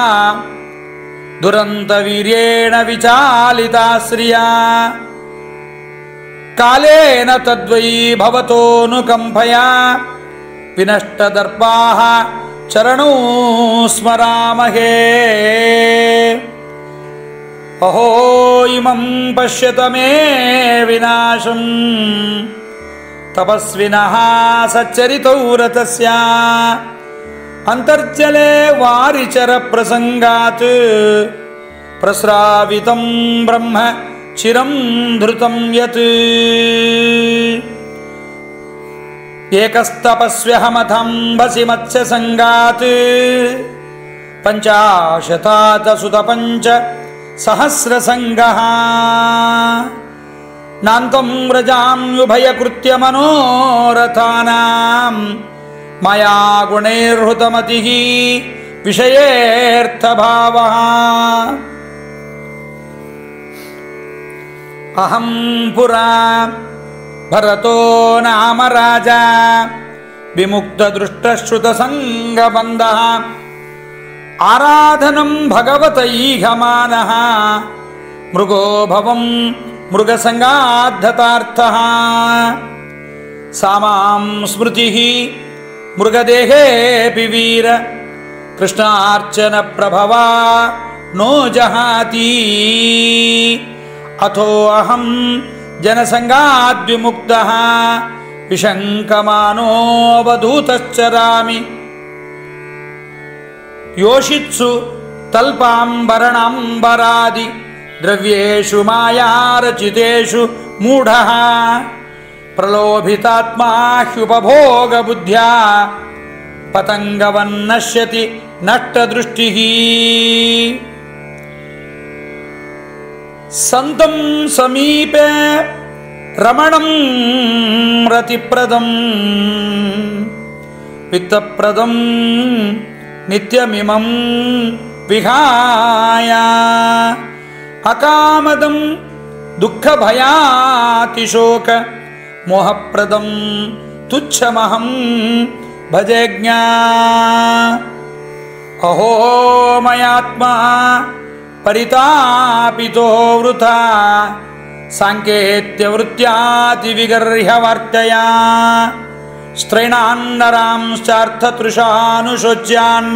ದುರಂತವೀರ್ಯೇಣ ವಿಚಾಲಿತಾಶ್ರಿಯಾ ಕಾಲೇನ ತದ್ವೈ ಭವತೋನುಕಂಪಯಾ ವಿನಷ್ಟದರ್ಪಾಃ ಚರಣೌ ಸ್ಮರಾಮಹೇ ಅಹೋ ಇಮಂ ಪಶ್ಯತ ಮೇ ವಿನಾಶಂ ತಪಸ್ವಿನಃ ಸಚ್ಚರಿತೌ ರತಸ್ಯ ಅಂತರ್ಜಲೆ ವಾರಿಚರ ಪ್ರಸಂಗಾತ್ ಪ್ರಸ್ರಾವಿತಂ ಬ್ರಹ್ಮ ಚಿರಂ ಧೃತಂ ಯತ್ ಏಕಸ್ತಪಸ್ವ್ಯಹಮಥಂಬಸಿ ಮತ್ಸ್ಯ ಸಂಗಾತ್ ಪಂಚಾಶತಾತ ಸುತ ಪಂಚ ಸಹಸ್ರ ಸಂಗಃ ನಾಂತಂ ವ್ರಜಾಮ್ಯುಭಯ ಕೃತ್ಯ ಮನೋರಥಾನಾಂ ಮಯಾ ಗುಣೈರ್ಹೃತಮತಿಃ ವಿಷಯೇರ್ಥಭಾವಃ ಅಹಂ ಪುರಾ ಭರತೋ ನಾಮ ರಾಜ ವಿಮುಕ್ತದೃಷ್ಟಶ್ರುತಸಂಗಬಂಧಃ ಆರಾಧನಂ ಭಗವತೈಹಮಾನಃ ಮೃಗೋ ಭವಂ ಮೃಗಸಂಗಾದ್ಧತಾರ್ಥಃ ಸಾಮಾಂ ಸ್ಮೃತಿಃ ಮೃಗದೇಹೇಪಿ ವೀರ ಕೃಷ್ಣಾರ್ಚನ ಪ್ರಭವಾ ನೋ ಜಹಾತಿ ಅಥೋ ಅಹಂ ಜನಸಂಗಾದ್ವಿಮುಕ್ತಃ ವಿಶಂಕಮಾನೋ ಅವಧೂತಶ್ಚರಾಮಿ ಯೋಷಿತ್ಸು ತಲ್ಪಾಂಬರಣಾಂಬರಾದಿ ದ್ರವ್ಯೇಷು ಮಾಯಾರಚಿತೇಷು ಮೂಢಃ ಪ್ರಲೋಭಿತಾತ್ಮ ಹ್ಯುಪಭೋಗ ಬುದ್ಧ್ಯಾ ಪತಂಗವನ್ನಶ್ಯತಿ ನಷ್ಟದೃಷ್ಟಿ. ಸಂತಂ ಸಮೀಪೆ ರಮಣಂ ರತಿಪ್ರದಂ ವಿತ್ತಪ್ರದಂ ನಿತ್ಯಮಿಮಂ ವಿಹಾಯ ಅಕಾಮದಂ ದುಃಖಭಯಾತಿಶೋಕ ಮೋಹಪ್ರದಂ ತುಚ್ಛಮಹಂ ಭಜೇಜ್ಞಾ. ಅಹೋ ಮಯಾತ್ಮ ಪರಿತಾಪಿತೋ ವೃಥಾ ಸಾಂಕೇತ್ಯ ವೃತ್ಯಾತಿ ವಿಗರ್ಹ್ಯ ವಾರ್ತೆಯ ಸ್ತ್ರೈಣಾನ್ನರಾಂಶ್ಚಾರ್ಥತೃಷಾನುಶೋಚ್ಯಾನ್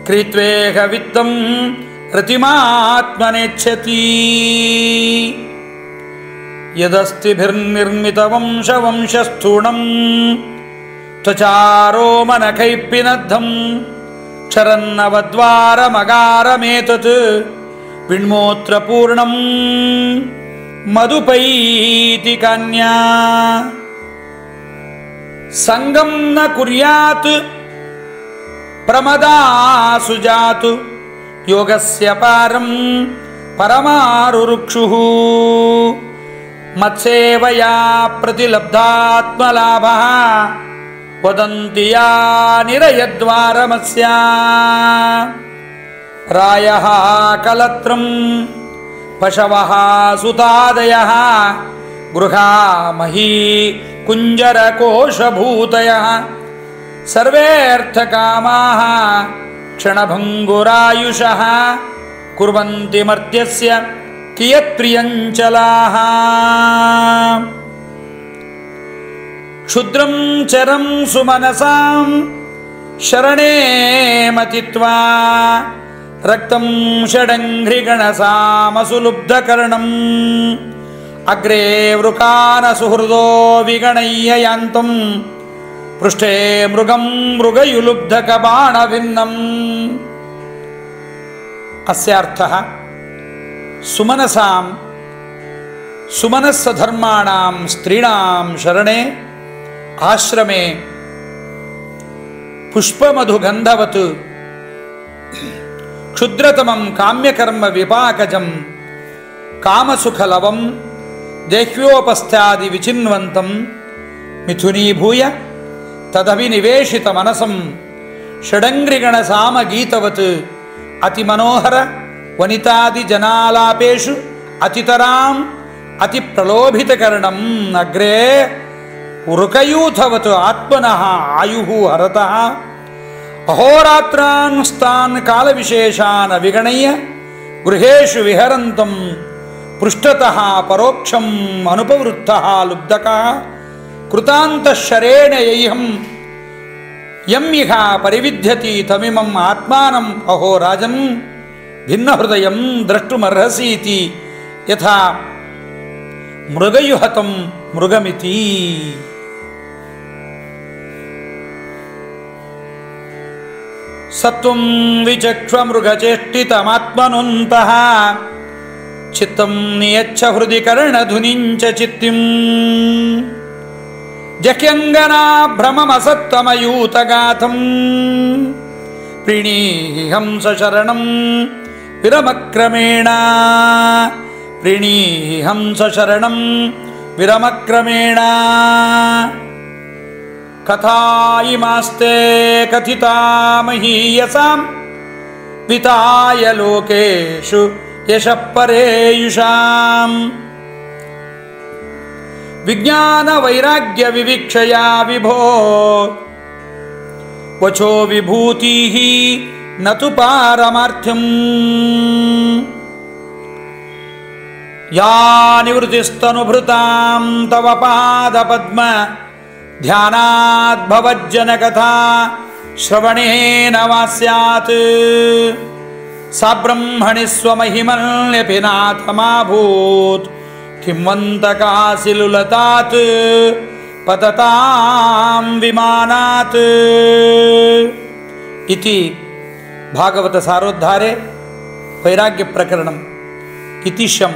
ಕ್ರೀತ್ವೇಹ ವಿತ್ತಂ ರತಿಮಾತ್ಮನೇಚ್ಛತಿ. ಯದಸ್ತಿಭಿರ್ನಿರ್ಮಿತವಂಶವಂಶಸ್ಥೂಣಂ ತ್ವಚಾರೋಮನಖೈಃ ಕ್ಷರನ್ನವದ್ವಾರಮಗಾರಮೇತತ್ ವಿಣ್ಮೋತ್ರಪೂರ್ಣಂ ಮಧುಪೈತಿ ಕನ್ಯಾ. ಸಂಗಂ ನ ಕುರ್ಯಾತ್ ಪ್ರಮದಾಸು ಜಾತು ಯೋಗಸ್ಯ ಪಾರಂ ಪರಮಾರುರುಕ್ಷುಃ ಮತ್ಸೇವಯಾ ಪ್ರತಿಲಬ್ಧಾತ್ಮಲಾಭಃ ವದಂತಿ ಯಾ ನಿರಯದ್ವಾರಮಸ್ಯ. ರಾಯಃ ಕಲತ್ರಂ ಪಶವಃ ಸುತಾದಯಃ ಗೃಹಾ ಮಹೀ ಕುಂಜರಕೋಶಭೂತಯಃ ಸರ್ವೇರ್ಥಕಾಮಾಃ ಕ್ಷಣಭಂಗುರಾಯುಷಃ ಕುರ್ವಂತಿ ಮರ್ತ್ಯಸ್ಯ ಕಿಯತ್ಪ್ರಿಯಂಚಲಾಃ. ಕ್ಷುದ್ರಂ ಚರಂ ಸುಮನಸಾಂ ಶರಣೇ ಮತಿತ್ವಾ ರಕ್ತಂ ಷಡಂಘ್ರಿಗಣಸಾಮಸುಲುಬ್ಧಕರ್ಣಂ ಅಗ್ರೇ ವೃಕಾನ ಸುಹೃದೋ ವಿಗಣಯ್ಯ ಯಾಂತಂ ಪೃಷ್ಠೇ ಮೃಗಂ ಮೃಗಯುಲುಬ್ಧಕಬಾಣಭಿನ್ನಂ. ಅಸ್ಯಾರ್ಥಃ ಸುಮನಸಾಂ ಸುಮನಸ್ಸಧರ್ಮಾಣಾಂ ಸ್ತ್ರೀಣಾಂ ಶರಣೆ ಆಶ್ರಮೆ ಪುಷ್ಪಮಧುಗಂಧವತ್ ಕ್ಷುದ್ರತಮಂ ಕಾಮ್ಯಕರ್ಮ ವಿಪಾಕಜಂ ಕಾಮಸುಖಲವಂ ದೇಹ್ಯೋಪಸ್ಥ್ಯಾದಿ ವಿಚಿನ್ವಂತಂ ಮಿಥುನೀಭೂಯ ತದಭಿನಿವೇಶಿತ ಮನಸಂ ಷಡಂಗ್ರಿಗಣ ಸಾಮಗೀತವತ್ ಅತಿಮನೋಹರ ವನಿತಾದಿ ಜನಾಲಾಪೇಷು ಅತಿತರಾಂ ಅತಿ ಪ್ರಲೋಭಿತಕರ್ಣಂ ಅಗ್ರೇ ಉರುಕಯೂಥವತ್ ಆತ್ಮನಃ ಆಯುಃ ಹರತಃ ಅಹೋರಾತ್ರಾನ್ ಸ್ಥಾನ್ ಕಾಲವಿಶೇಷಾನ್ ವಿಗಣಯ್ಯ ಗೃಹೇಷು ವಿಹರಂತಂ ಪೃಷ್ಠತಃ ಪರೋಕ್ಷಂ ಅನುಪವೃತ್ತಃ ಲುಬ್ಧಕಃ ಕೃತಾಂತಃಶರೇಣ ಯೈಹಂ ಯಂ ಇಹ ಪರಿವಿಧ್ಯತಿ ತಮಿಮಂ ಆತ್ಮಾನಂ ಅಹೋ ರಾಜನ್ ಭಿನ್ನಹೃದಯಂ ದ್ರಷ್ಟುಮರ್ಹಸೀತಿ ಯಥಾ ಮೃಗಯುಹತಂ ಮೃಗಮಿತಿ. ಸತ್ವಂ ವಿಚಕ್ಷ್ವ ಮೃಗಚೇಷ್ಟಿತಮಾತ್ಮನೋಂತಃ ಚಿತ್ತಂ ನಿಯಚ್ಛ ಹೃದಿ ಕರ್ಣಧುನಿಂಚ ಚಿತ್ತಿಂ ಜಕ್ಯಂಗನಾ ಭ್ರಮಮಸತ್ತಮಯೂತಗಾಥಂ ಪ್ರಣೀಹಿ ಹಂಸ ಶರಣಂ ವಿರಮಕ್ರಮೇಣ ಪ್ರಣೀಹಿ ಹಂಸ ಶರಣಂ ವಿರಮಕ್ರಮೇಣ. ಕಥಾ ಇಮಾಸ್ತೆ ಕಥಿತಾ ಮಹೀಯಸಾಂ ವಿತಾಯ ಲೋಕೇಶು ಯಶಃ ಪರೇಯುಷಾಂ ವಿಜ್ಞಾನ ವೈರಾಗ್ಯ ವಿವಿಕ್ಷಯಾ ವಿಭೋ ವಚೋ ವಿಭೂತಿ ನತು ಪಾರಮಾರ್ಥ್ಯಂ. ಯಾ ನಿವೃತ್ತಿಸ್ತನುಭೃತಾಂ ತವ ಪಾದಪದ್ಮ ಧ್ಯಾನಾತ್ ಭವಜ್ಜನಕಥಾ ಶ್ರವಣೇನ ವಾ ಸ್ಯಾತ್. ಸಾ ಬ್ರಹ್ಮಣಿ ಸ್ವಮಹಿಮನ್ಯಪಿ ನಾಥಮಾಭೂತ್ ಕಿಂವಂತಕಾಸಿಲುಲತಾತ್ ಪತತಾಂ ವಿಮಾನಾತ್. ಇತಿ ಭಾಗವತ ಸಾರೋದ್ಧಾರೆ ವೈರಾಗ್ಯ ಪ್ರಕರಣಂ ಇತಿಶ್ಯಂ